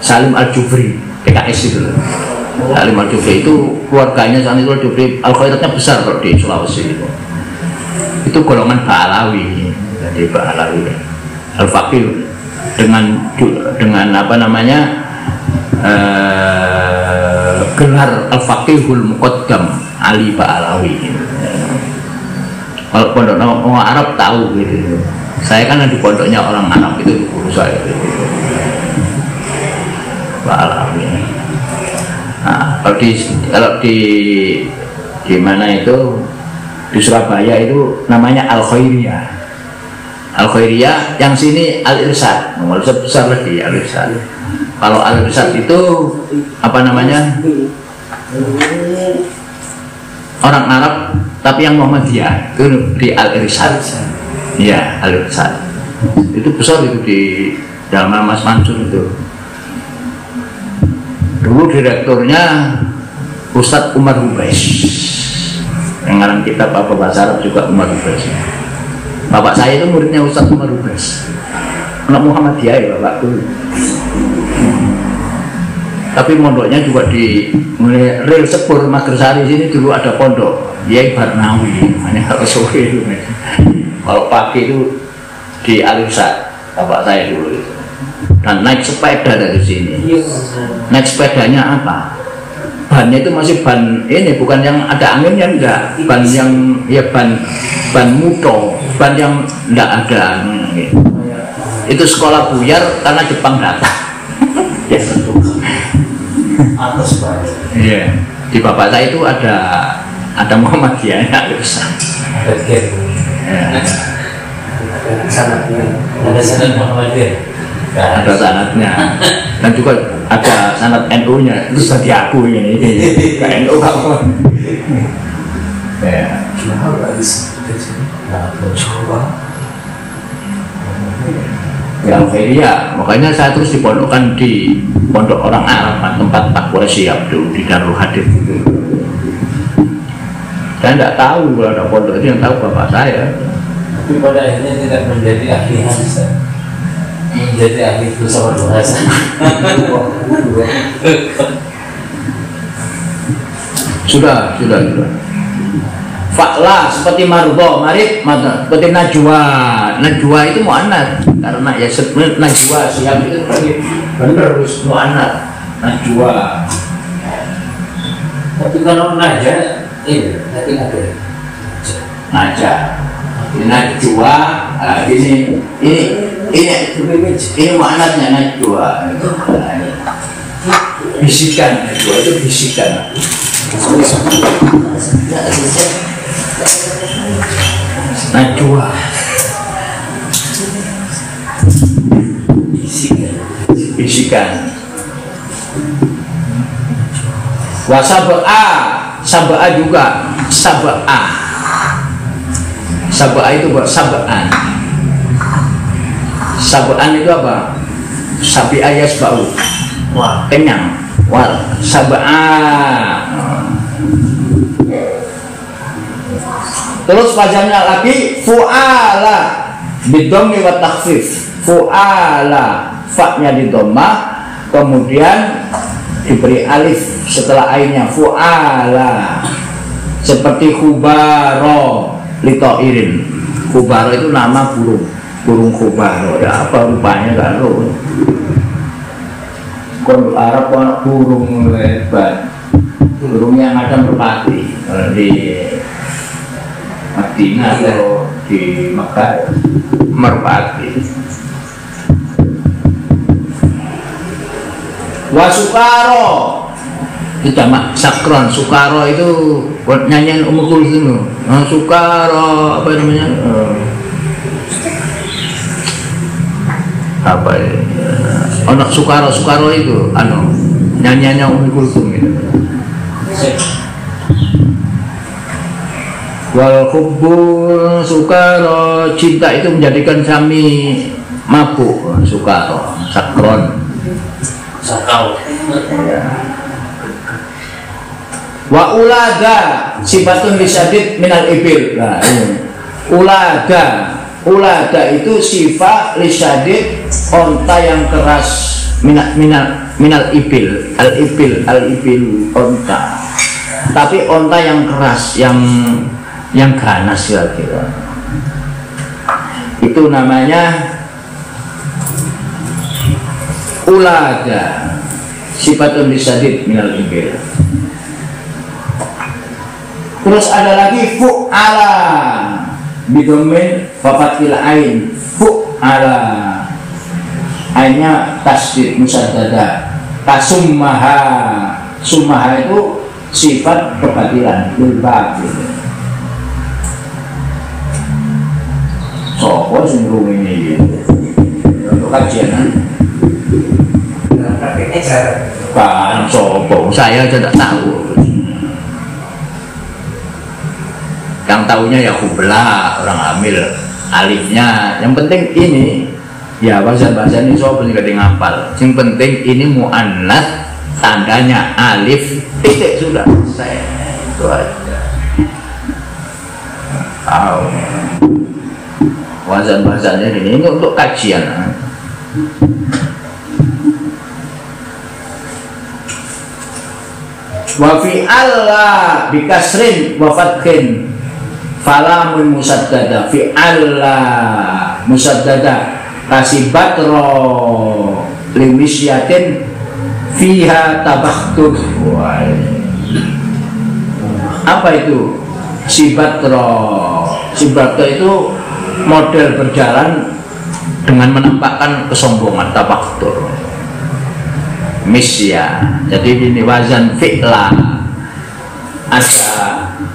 Salim Al-Jufri PKS itu. Salim Al-Jufri itu keluarganya Salim Al-Jufri Al-Khairatnya besar kalau di Sulawesi itu golongan Ba'alawi. Jadi Ba'alawi Al-Faqih dengan apa namanya gelar Al-Faqihul Muqaddam Ali Ba'alawi. Kalau pondok orang Arab tahu gitu. Saya kan di pondoknya orang Arab itu guru saya Ba'alawi. Nah, kalau di mana itu di Surabaya itu namanya Al-Khairiyah. Al-Khairiyah yang sini Al-Irsyad. Al-Irsyad besar lagi Al-Irsyad. Kalau Al-Irsyad itu apa namanya? Orang Arab tapi yang Muhammadiyah itu di Al-Irsyad. Iya, Al-Irsyad. Itu besar itu di Jalan Mas Mansur itu. Dulu direkturnya Ustadz Umar Hubais. Yang ngarang kitab apa bahasa Arab juga Umar Hubais. Bapak saya itu muridnya Ustadz Umar Hubais. Anak Muhammadiyah ya bapakku. Tapi pondoknya juga di Rel Sepur Magersari sini dulu ada pondok Yai Barnawi. Hanya kalau sore itu. Kalau pagi itu di Al-Irsyad bapak saya dulu itu. Dan naik sepeda dari sini. Naik sepedanya apa? Bannya itu masih ban ini, bukan yang ada anginnya, enggak. Ban yang ya ban muto, ban yang enggak ada angin. Itu sekolah buyar karena Jepang datang. Ya. Atas banget. Iya. Di bapak saya itu ada Muhammadiyah ya, Al-Irsyad. Ada sanadnya. Ada sanad Muhammadiyah. Ada sanadnya. Dan juga ada sanad NU-nya. Itu sudah diakui ini. Ke NU kamu. Ya. Ya Al-Khairiyah. Makanya saya terus dipondokkan di pondok orang Arab, tempat Pak Siap dulu di Darul Hadith itu. Saya tidak tahu kalau ada pondok itu, yang tahu bapak saya. Tapi pada akhirnya tidak menjadi ahli hadis, menjadi ahli filsafat bahasa. Sudah. Fa'la seperti marbo, marid, seperti najwa itu muannats karena ya sebenarnya najwa Shihab itu benar harus muannats najwa. Tapi kalau naja ini nanti ada najwa ini muannatsnya najwa. Bisikan, itu bisikan. Najwa. Bisikan. Wasaba'a, saba'a juga, saba'a. Saba'a itu buat saba'an. Saba'an itu apa? Sapi ayas bau. Wah, kenyang. Wah, saba'a. Terus wajahnya lagi fu'ala bidhammi wa takhfif. Fu'ala, fa-nya di dhamma, kemudian diberi alif setelah ainnya, fu'ala. Seperti khubaro litoirin. Khubaro itu nama burung khubaro. Ya apa rupanya kalau kon Arab anak burung lebat, burung yang ada merpati di Madinah atau di Mekah, merpati. Wasukaro itu jamak sakron. Sukaro itu buat nyanyian Ummul Kulsum. Sukaro apa namanya? Apa ya? Anak sukaro itu nyanyiannya Ummul Kulsum itu. Wal hubbu sukaro, cinta itu menjadikan kami mabuk. Sukaro, sakron. Sakau. Ya. Wa ulada sifatun lisadid minal ibil. Nah, ini. Ulada itu sifat lisadid, onta yang keras, minal ibil. Al ibil onta. Tapi onta yang keras, yang ganas kira-kira. Itu namanya ulada, sifatun lisadid minal ibil. Terus ada lagi fu'ala bidhammin fafatil ain. Fu'ala, ainnya tasdid musaddada. Tasummaha, summaha itu sifat kebatilan, bilbab. Sopo sing ini untuk kajian. Kan sopo, saya tidak tahu. Yang tahunya ya hubla, orang hamil, alifnya. Yang penting ini, ya bahasa ini sopo juga ngapal. Yang penting ini mu'annas, tandanya alif, titik sudah. Saya itu aja. Tahu. Bahasa-bahasanya ini untuk kajian. Wa fi Allah bikasrin wa fathin falamun musaddada. Fi Allah musaddada kasih batro limisyatin fiha tabakhtur. Apa itu? Sibatro. Sibatro itu model berjalan dengan menampakkan kesombongan, tabakhtur. Misya. Jadi ini wazan fi'la.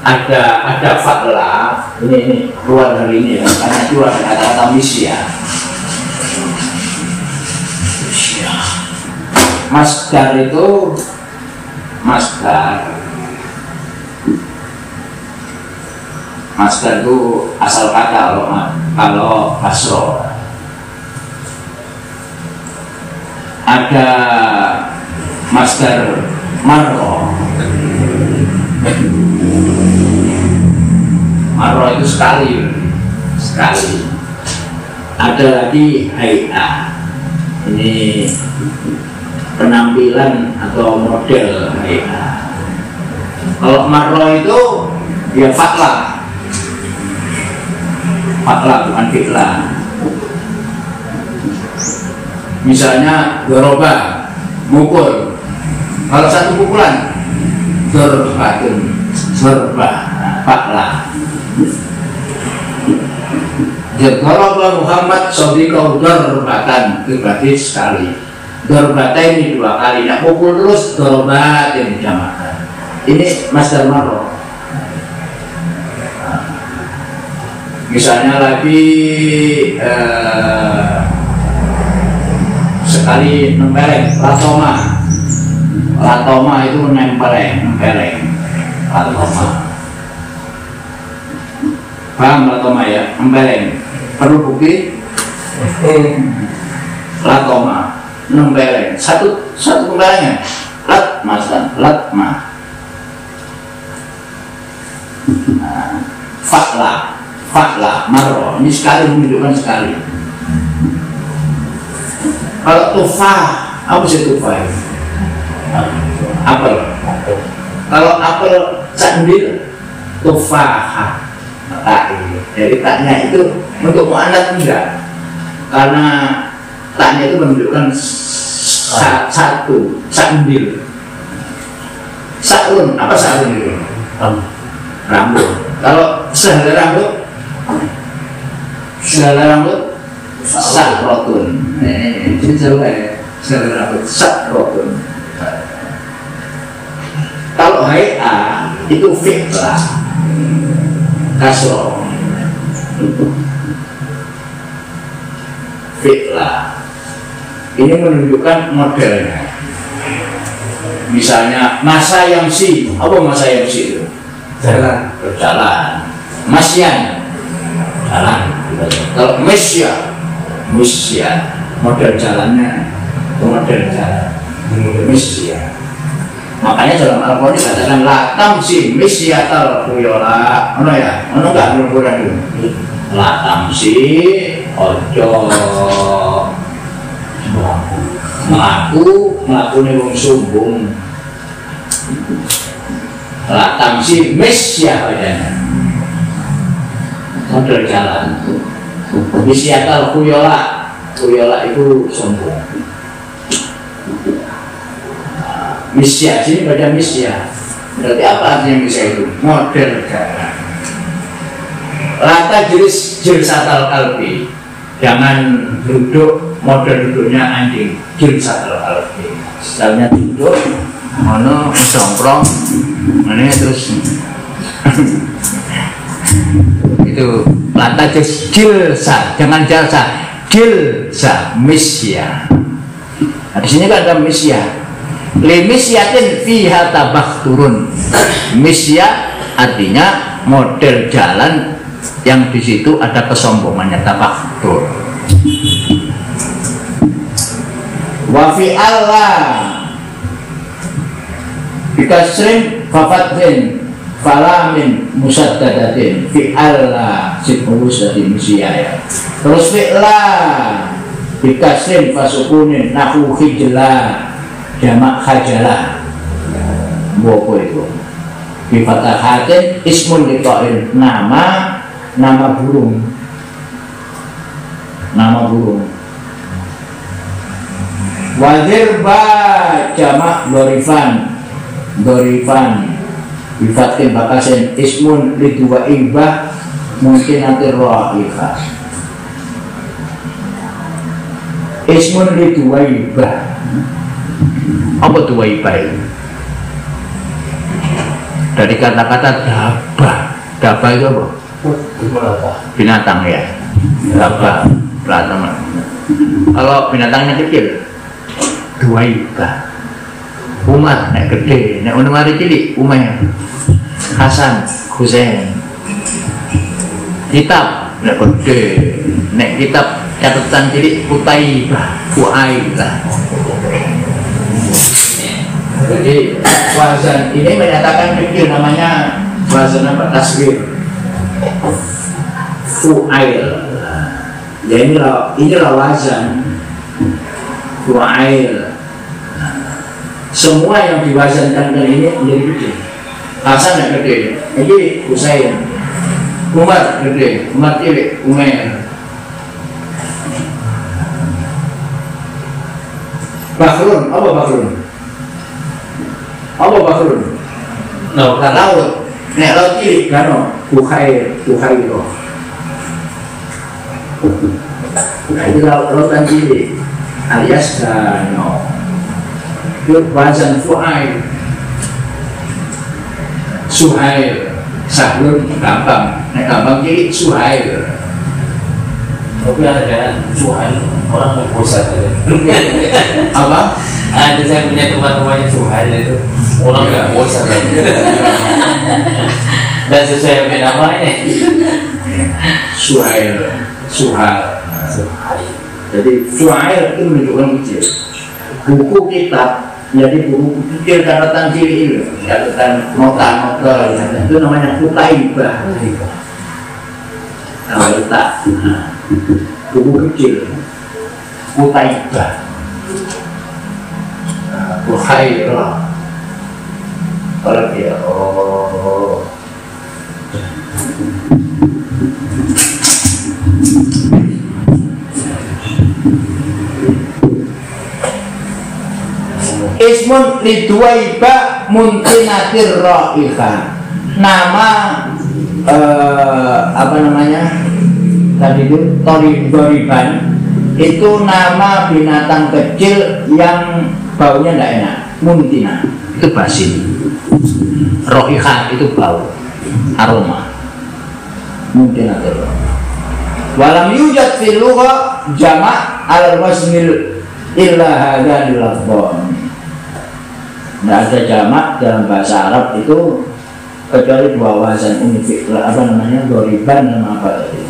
Ada fa'la. Ini keluar dari ini ya. Karena keluar dari kata misya. Masdar itu masdar itu asal kata kalau kasro. Ada masdar marro itu sekali. Ada lagi hay'a, ini penampilan atau model hay'a. Kalau marro itu ya fatla bukan fi'la. Misalnya doroba, mukul. Kalau satu pukulan, dorbatun, zorbah, faklah. Doroba Muhammad sodikoh dorbatan, itu berarti sekali. Dorbatain 2 kali, nak pukul terus dorbatin dijamakan. Ini masdar marro. Misalnya lagi sekali nempeleng, latoma itu nempeleng, latoma. Paham latoma ya, nempeleng. Perlu bukti? Latoma, nempeleng. Satu nempelengnya, latma. Fakla, marro. Ini sekali menunjukkan sekali. Kalau tufah, apa sih tufah? Apel. Kalau apel candil, tufah. Jadi taknya itu untuk mu'anats enggak, karena taknya itu menunjukkan satu, candil. Saun, apa saun itu? Rambut. Kalau sehelai rambut, sakrotun. Ini sehelai rambut, sakrotun. Kalau hay'a itu fi'la, kasro, fi'la. Ini menunjukkan modelnya. Misalnya masa yang si, apa masa yang si itu? Berjalan. Masyan, jalan. Kalau mesya, model jalannya, model jalan. Mesya. Makanya dalam Al-Quran dikatakan latam si misyatal kuyola. Ono ya, ono nggak Al-Quran itu? Latam si ojo melaku nih wong sumbung. Latam si misya padanya. Model jalan. Misyatal kuyola itu sombong. Misya, sini baca misya. Berarti apa artinya misya itu? Model jalan. Lata jilsatal kalbi. Jangan duduk model duduknya anjing. Jilsatal kalbi. Misalnya duduk, mana songkrong, mana terus itu lata jilsa, jangan jalsa, jilsa misya. Nah, di sini kan ada misya. Limisyatin fiha tabakhturun. Misya artinya model jalan yang di situ ada kesombongannya, tabakhtur. Wa fi Allah bikasrin fafatin falamin musaddadatin fi Allah sibulus dari misya ya. Terus fi Allah bikasrin fasukunin nahu hijlah jamak khajalah. Bopo itu bi fatahatin ismun liqa'il, nama burung. Wadzirba jamak dorifan bi fatin bakasin ismun liduwaibah mungkin nanti ra'ifah. Ismun liduwaibah. Apa tuh waibah itu? Dari kata-kata dabah itu apa? Binatang ya. Dabah, binatang. Kalau binatangnya kecil, duwaibah. Umar, nek gede, nek Umar cilik, Umar. Hasan, Husain. Kitab, nek gede, nek kitab catatan cilik, Utaibah, Uaibah. Jadi wazan ini menyatakan fikir, namanya wazan apa? Taswir. Fu'ail. Ya inilah wazan. Fu'ail. Semua yang diwazankan kali ini menjadi gede. Hasan yang gede, ini Husain. Umar gede, Umar cilik, Umar. Bakhrun, apa Bakhrun? Apa Bakhrun? Laut. Nek laut cilik kan Buhairo. Nah, itu lautan cilik. alias dano. Itu wazan fu'ail. Suhail, sahlun gampang, gampang jadi suhail. Tapi ada Suhail, orang yang bosan Apa? Ada saya punya teman-temannya Suhail itu orang yang bosan dan sesuai dengan namanya Suhail, Suhal. Jadi Suhail itu menunjukkan kecil. Buku kitab, jadi buku kecil catatan cilik itu, catatan nota-nota itu namanya kutaibah. Nama letak. Buku kecil kutaibah khairah kalau dia ismun liduaiba muntinatir ra'iha. Nama apa namanya tadi itu toriban, itu nama binatang kecil yang baunya tidak enak. Muntina itu basin, roiha itu bau, aroma. Muntinatir. Walam yujad fil lugha jama' al wasmil illa hadzal lafdhan. Tidak ada jamak dalam bahasa Arab itu kecuali dua wazan ini, apa namanya, doriban dan apa tadi.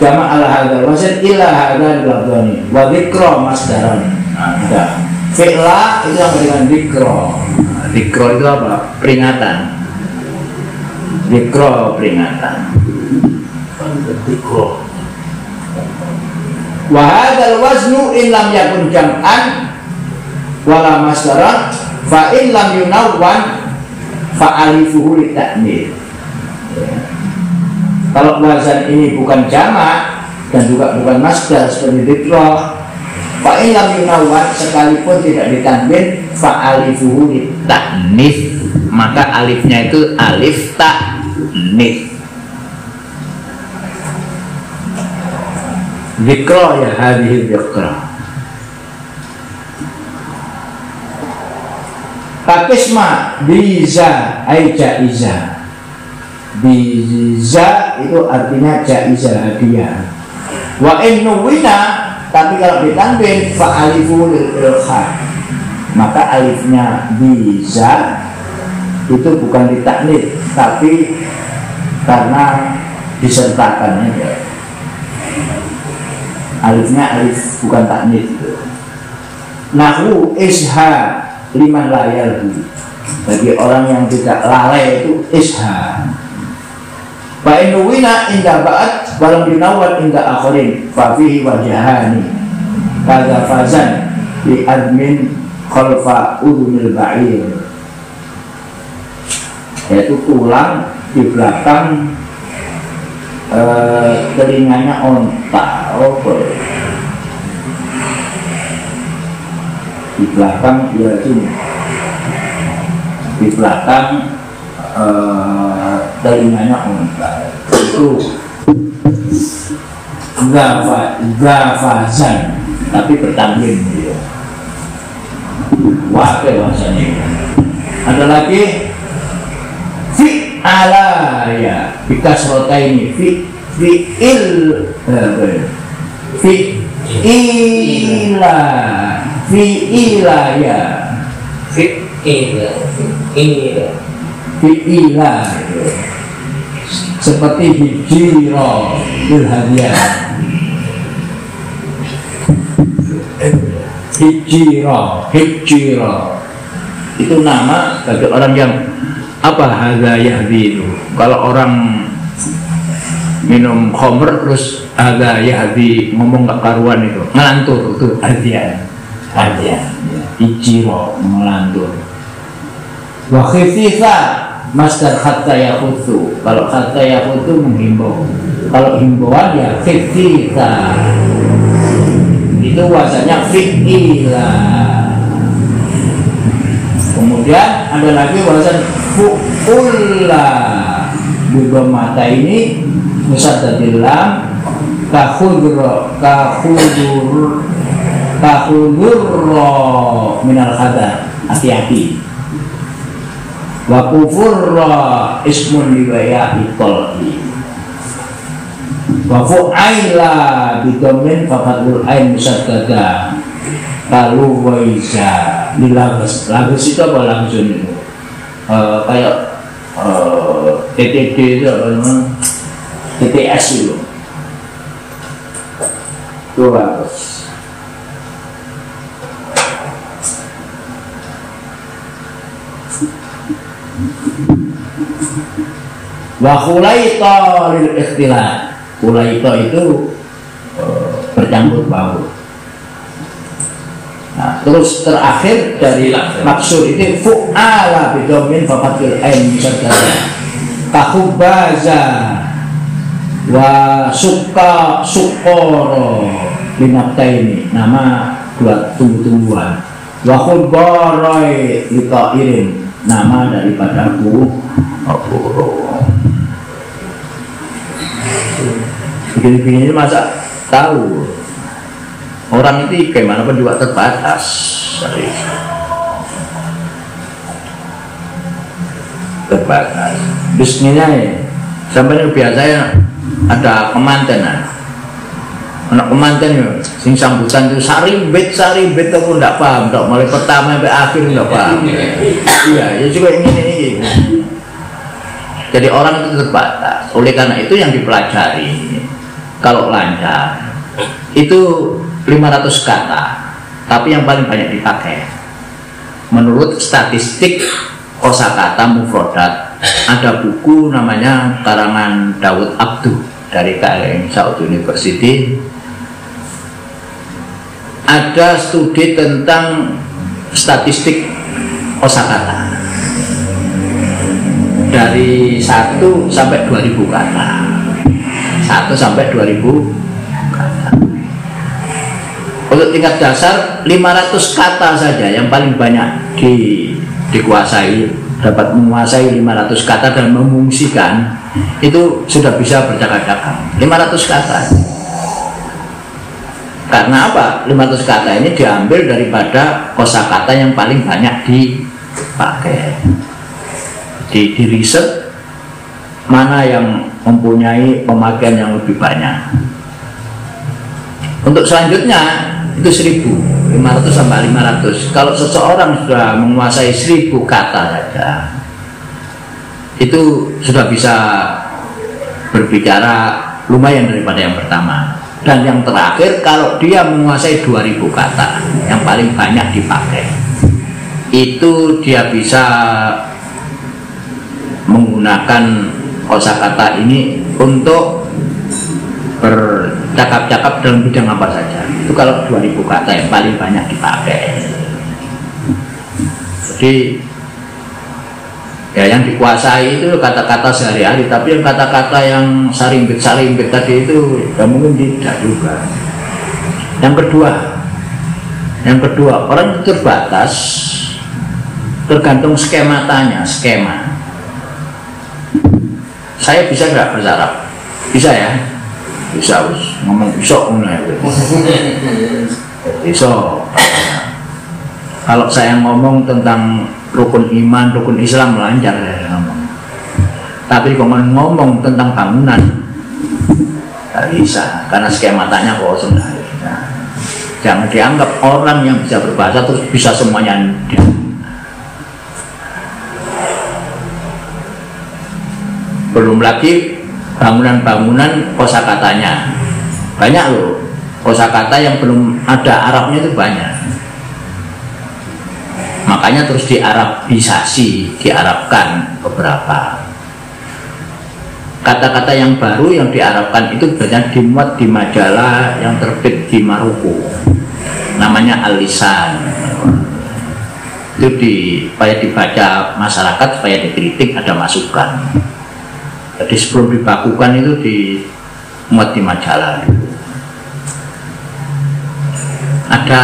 Jamak ala hadzal wazan illa hadzal lafdhan wa dzikra masdaran. Ada fi'la itu sama dengan dzikra. Dzikra itu apa? Peringatan. Dzikra peringatan. Dzikra. Wa hadzal waznu in lam yakun jam'an wala masdaran fa in lam yunawwan fa alifuhu litakmil. Kalau wazan ini bukan jamak dan juga bukan masdar seperti dzikra, fa in lam yunawwan sekalipun tidak ditanwin fa alifuhu litaknis, maka alifnya itu alif taknis. Dzikra ya hadhihi dzikra. Pakisma biza ay jaiza. Biza itu artinya jaiza, hadiah. Wa in nuwina, tapi kalau ditanwin fa alifu lil ilha, maka alifnya biza itu bukan ditaknit tapi karena disertakan aja. Alifnya alif bukan taknit itu. Nahu isha liman layar, bagi orang yang tidak lalai itu isha. Ba'inuwina indah ba'at balam dinawat indah akhirin fafihi wajahani kada fazan di admin khalfa udunil ba'ir, yaitu tulang di belakang telinganya onta. Di belakang ya ini, di belakang telinganya onta itu gafazan, tapi bertanwin gitu. Wakil bahasanya. Ada lagi fi alaya bikas rota ini fi ila seperti hijiro ilhadiah. Hijiro itu nama bagi orang yang apa, hadza yahdi itu. Kalau orang minum khamr terus hadza yahdi, ngomong gak karuan itu, ngelantur, itu hadiah. Hijiro, ngelantur. Wa khifisa masdar hatta yakhutsu. Kalau hatta yakhutsu menghimbau, kalau himbauan ya khifisa, itu wazannya fi'ila. Kemudian ada lagi wazan fu'ula, dua mata ini musaddadil lam kakhudro minal hadar, hati-hati. Wa kufurra ismun liwaya itolki. Wa fu'aila bidomin fafatul ain musaddada kalu waiza dilagus. Lagus itu apa langsung itu? Kayak TTD itu apa namanya? TTS itu. Itu lagus. Wa khulaita lil ikhtilat. Khulaita itu bercampur baur. Nah, terus terakhir dari maksud ini fu'ala bidomin fafatil ain musaddada kahubaza wa sukoro binabtaini, nama dua tumbuh-tumbuhan. Wa khulbaroi litairin, nama daripada burung. Begini-begini masa tahu orang itu gimana pun juga terbatas. Terbatas. Bismillah ya. Sampai biasanya ada kemanten, anak kemanten ya, sing sambutan itu saribet aku nggak paham, tak mulai pertama sampai akhir nggak paham. Iya, ya juga ini. Jadi orang itu terbatas. Oleh karena itu yang dipelajari kalau lancar itu 500 kata, tapi yang paling banyak dipakai menurut statistik kosakata mufrodat. Ada buku namanya karangan Daud Abdu dari KLM Saud University. Ada studi tentang statistik kosakata dari 1 sampai 2000 kata. 1 sampai 2000 kata. Untuk tingkat dasar 500 kata saja yang paling banyak dikuasai, dapat menguasai 500 kata dan memungsikan, itu sudah bisa bercakap-cakap. 500 kata. Karena apa? 500 kata ini diambil daripada kosakata yang paling banyak dipakai. Di riset mana yang mempunyai pemakaian yang lebih banyak. Untuk selanjutnya itu 1.500 sampai 500. Kalau seseorang sudah menguasai 1.000 kata saja, itu sudah bisa berbicara lumayan daripada yang pertama. Dan yang terakhir, kalau dia menguasai 2.000 kata yang paling banyak dipakai, itu dia bisa menggunakan kosakata ini untuk bercakap-cakap dalam bidang apa saja. Itu kalau 2.000 kata yang paling banyak dipakai. Jadi ya yang dikuasai itu kata-kata sehari-hari, tapi yang kata-kata yang sarimbit tadi itu ya mungkin tidak juga. Yang kedua orang itu terbatas tergantung skematanya. Saya bisa nggak bahasa Arab? Bisa ya? Bisa, ngomong besok besok. Kalau saya ngomong tentang rukun iman, rukun Islam lancar saya ngomong. Tapi kalau ngomong tentang bangunan nggak bisa, karena skematanya kosong. Jangan dianggap orang yang bisa berbahasa terus bisa semuanya. Belum lagi bangunan-bangunan kosakatanya banyak loh. Kosakata yang belum ada Arabnya itu banyak. Makanya terus diarabkan beberapa kata-kata yang baru yang diarabkan itu banyak dimuat di majalah yang terbit di Maroko, namanya Al-Lisan. Itu supaya dibaca masyarakat, supaya dikritik, ada masukan. Jadi sebelum dibakukan itu dimuat di majalah. Ada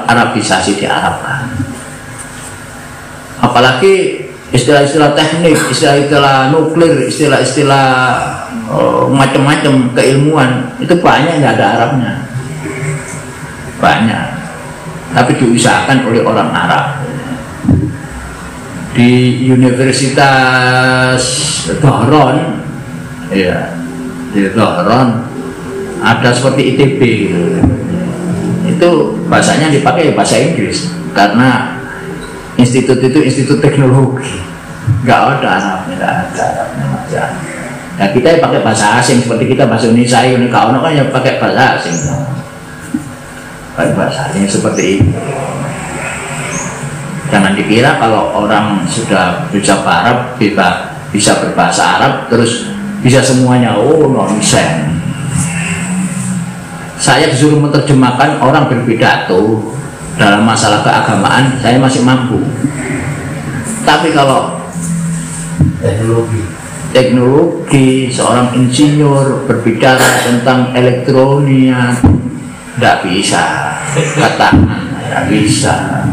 Arabisasi diarabkan. Apalagi istilah-istilah teknik, istilah-istilah nuklir, istilah-istilah macam-macam keilmuan itu banyak nggak ada Arabnya, banyak, tapi diusahakan oleh orang Arab. Di Universitas Dhahran, ya, di Dhahran ada seperti ITB gitu. Itu bahasanya dipakai bahasa Inggris karena institut itu institut teknologi, nggak ada Arabnya, nggak ada Arabnya aja. Nah kita pakai bahasa asing seperti kita bahasa Indonesia ini, kalau kan ya pakai bahasa asing, pakai bahasa asing seperti itu. Jangan dikira kalau orang sudah bisa Arab, bisa berbahasa Arab terus bisa semuanya. Oh, nonsen. Saya disuruh menerjemahkan orang berpidato dalam masalah keagamaan, saya masih mampu. Tapi kalau teknologi seorang insinyur berbicara tentang elektronik, tidak bisa, katakan tidak bisa.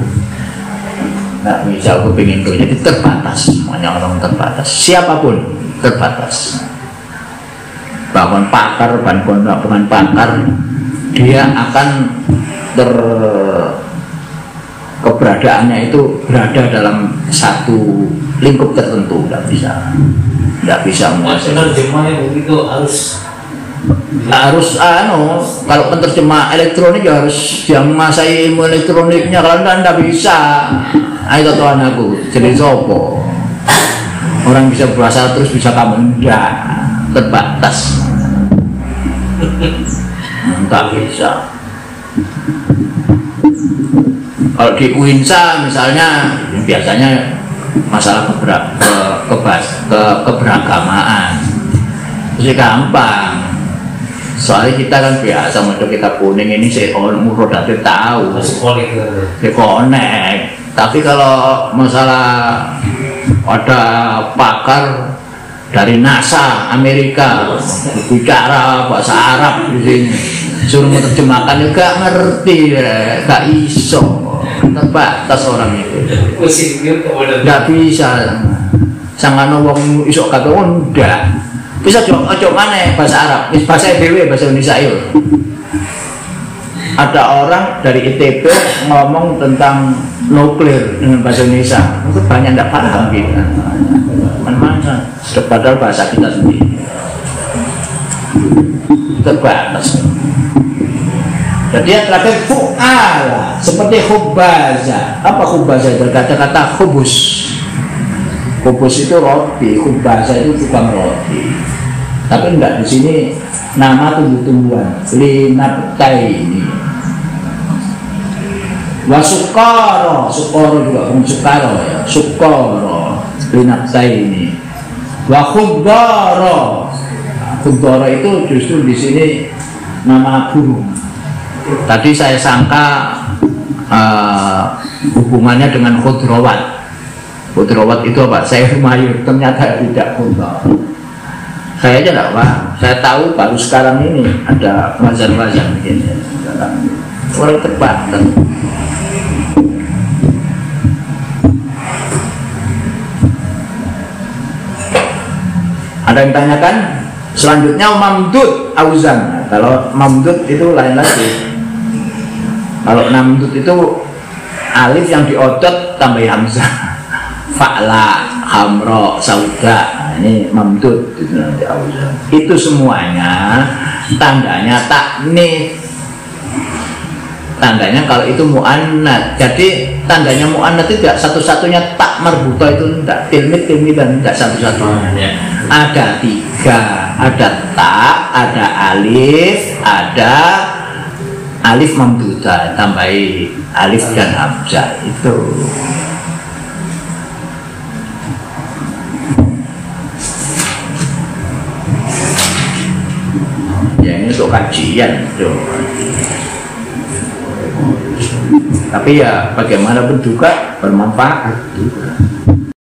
Nggak bisa, aku pengen tuh, jadi terbatas, semuanya orang terbatas, siapapun terbatas. Bahkan pakar, bukan pakar, dia akan keberadaannya itu berada dalam satu lingkup tertentu, nggak bisa menguasai. Penerjemahnya begitu harus kalau penerjemah elektronik ya harus yang menguasai ilmu elektroniknya, kalau enggak bisa. Ayo tuan aku jadi sopo orang bisa berasal terus bisa kamu enggak, terbatas, enggak bisa. Kalau di UINSA misalnya biasanya masalah keberagamaan itu gampang, soalnya kita kan biasa untuk kita kuning ini si murodate tahu connect. Tapi kalau masalah ada pakar dari NASA Amerika bicara bahasa Arab di sini, suruh menerjemahkan juga ngerti, gak iso, terbatas orang itu, nggak bisa. Sangat wong iso kata enggak bisa coba mana bahasa Arab, bahasa EBW, bahasa Indonesia itu. Ada orang dari ITB ngomong tentang nuklir dengan bahasa Indonesia, itu banyak tidak paham kita. Mana padahal bahasa kita sendiri terbatas. Jadi yang terakhir fu'ala, seperti khubaza. Apa khubaza? Kata-kata khubus. Khubus itu roti, khubaza itu tukang roti. Tapi enggak, di sini nama tumbuh-tumbuhan, linabtai ini. Wasukaro, sukoro juga sukaro ya, sukoro, linabtai ini. Wakhudoro, khudoro itu justru di sini nama burung. Tadi saya sangka hubungannya dengan khudrawat. Khudrawat itu apa? Saya mayur, ternyata tidak khudrawat. Saya aja nggak paham. Saya tahu baru sekarang ini ada wazan-wazan begini. Orang terbatas. Ada yang tanyakan? Selanjutnya mamdud auzan. Kalau mamdud itu lain lagi. Kalau namdud itu alif yang diodot tambah hamzah. Fa'la, hamro, sauda. Ini mamdud itu nanti auzan. Itu semuanya tandanya taknits. Tandanya kalau itu mu'annats. Jadi tandanya mu'annats itu tidak satu-satunya tak marbuta itu tidak, tilmid dan tidak satu-satunya. Ada tiga, ada tak, ada alif, ada alif mamdudah, tambahi alif dan hamzah itu. Ya ini untuk kajian itu. Tapi ya bagaimanapun juga bermanfaat juga.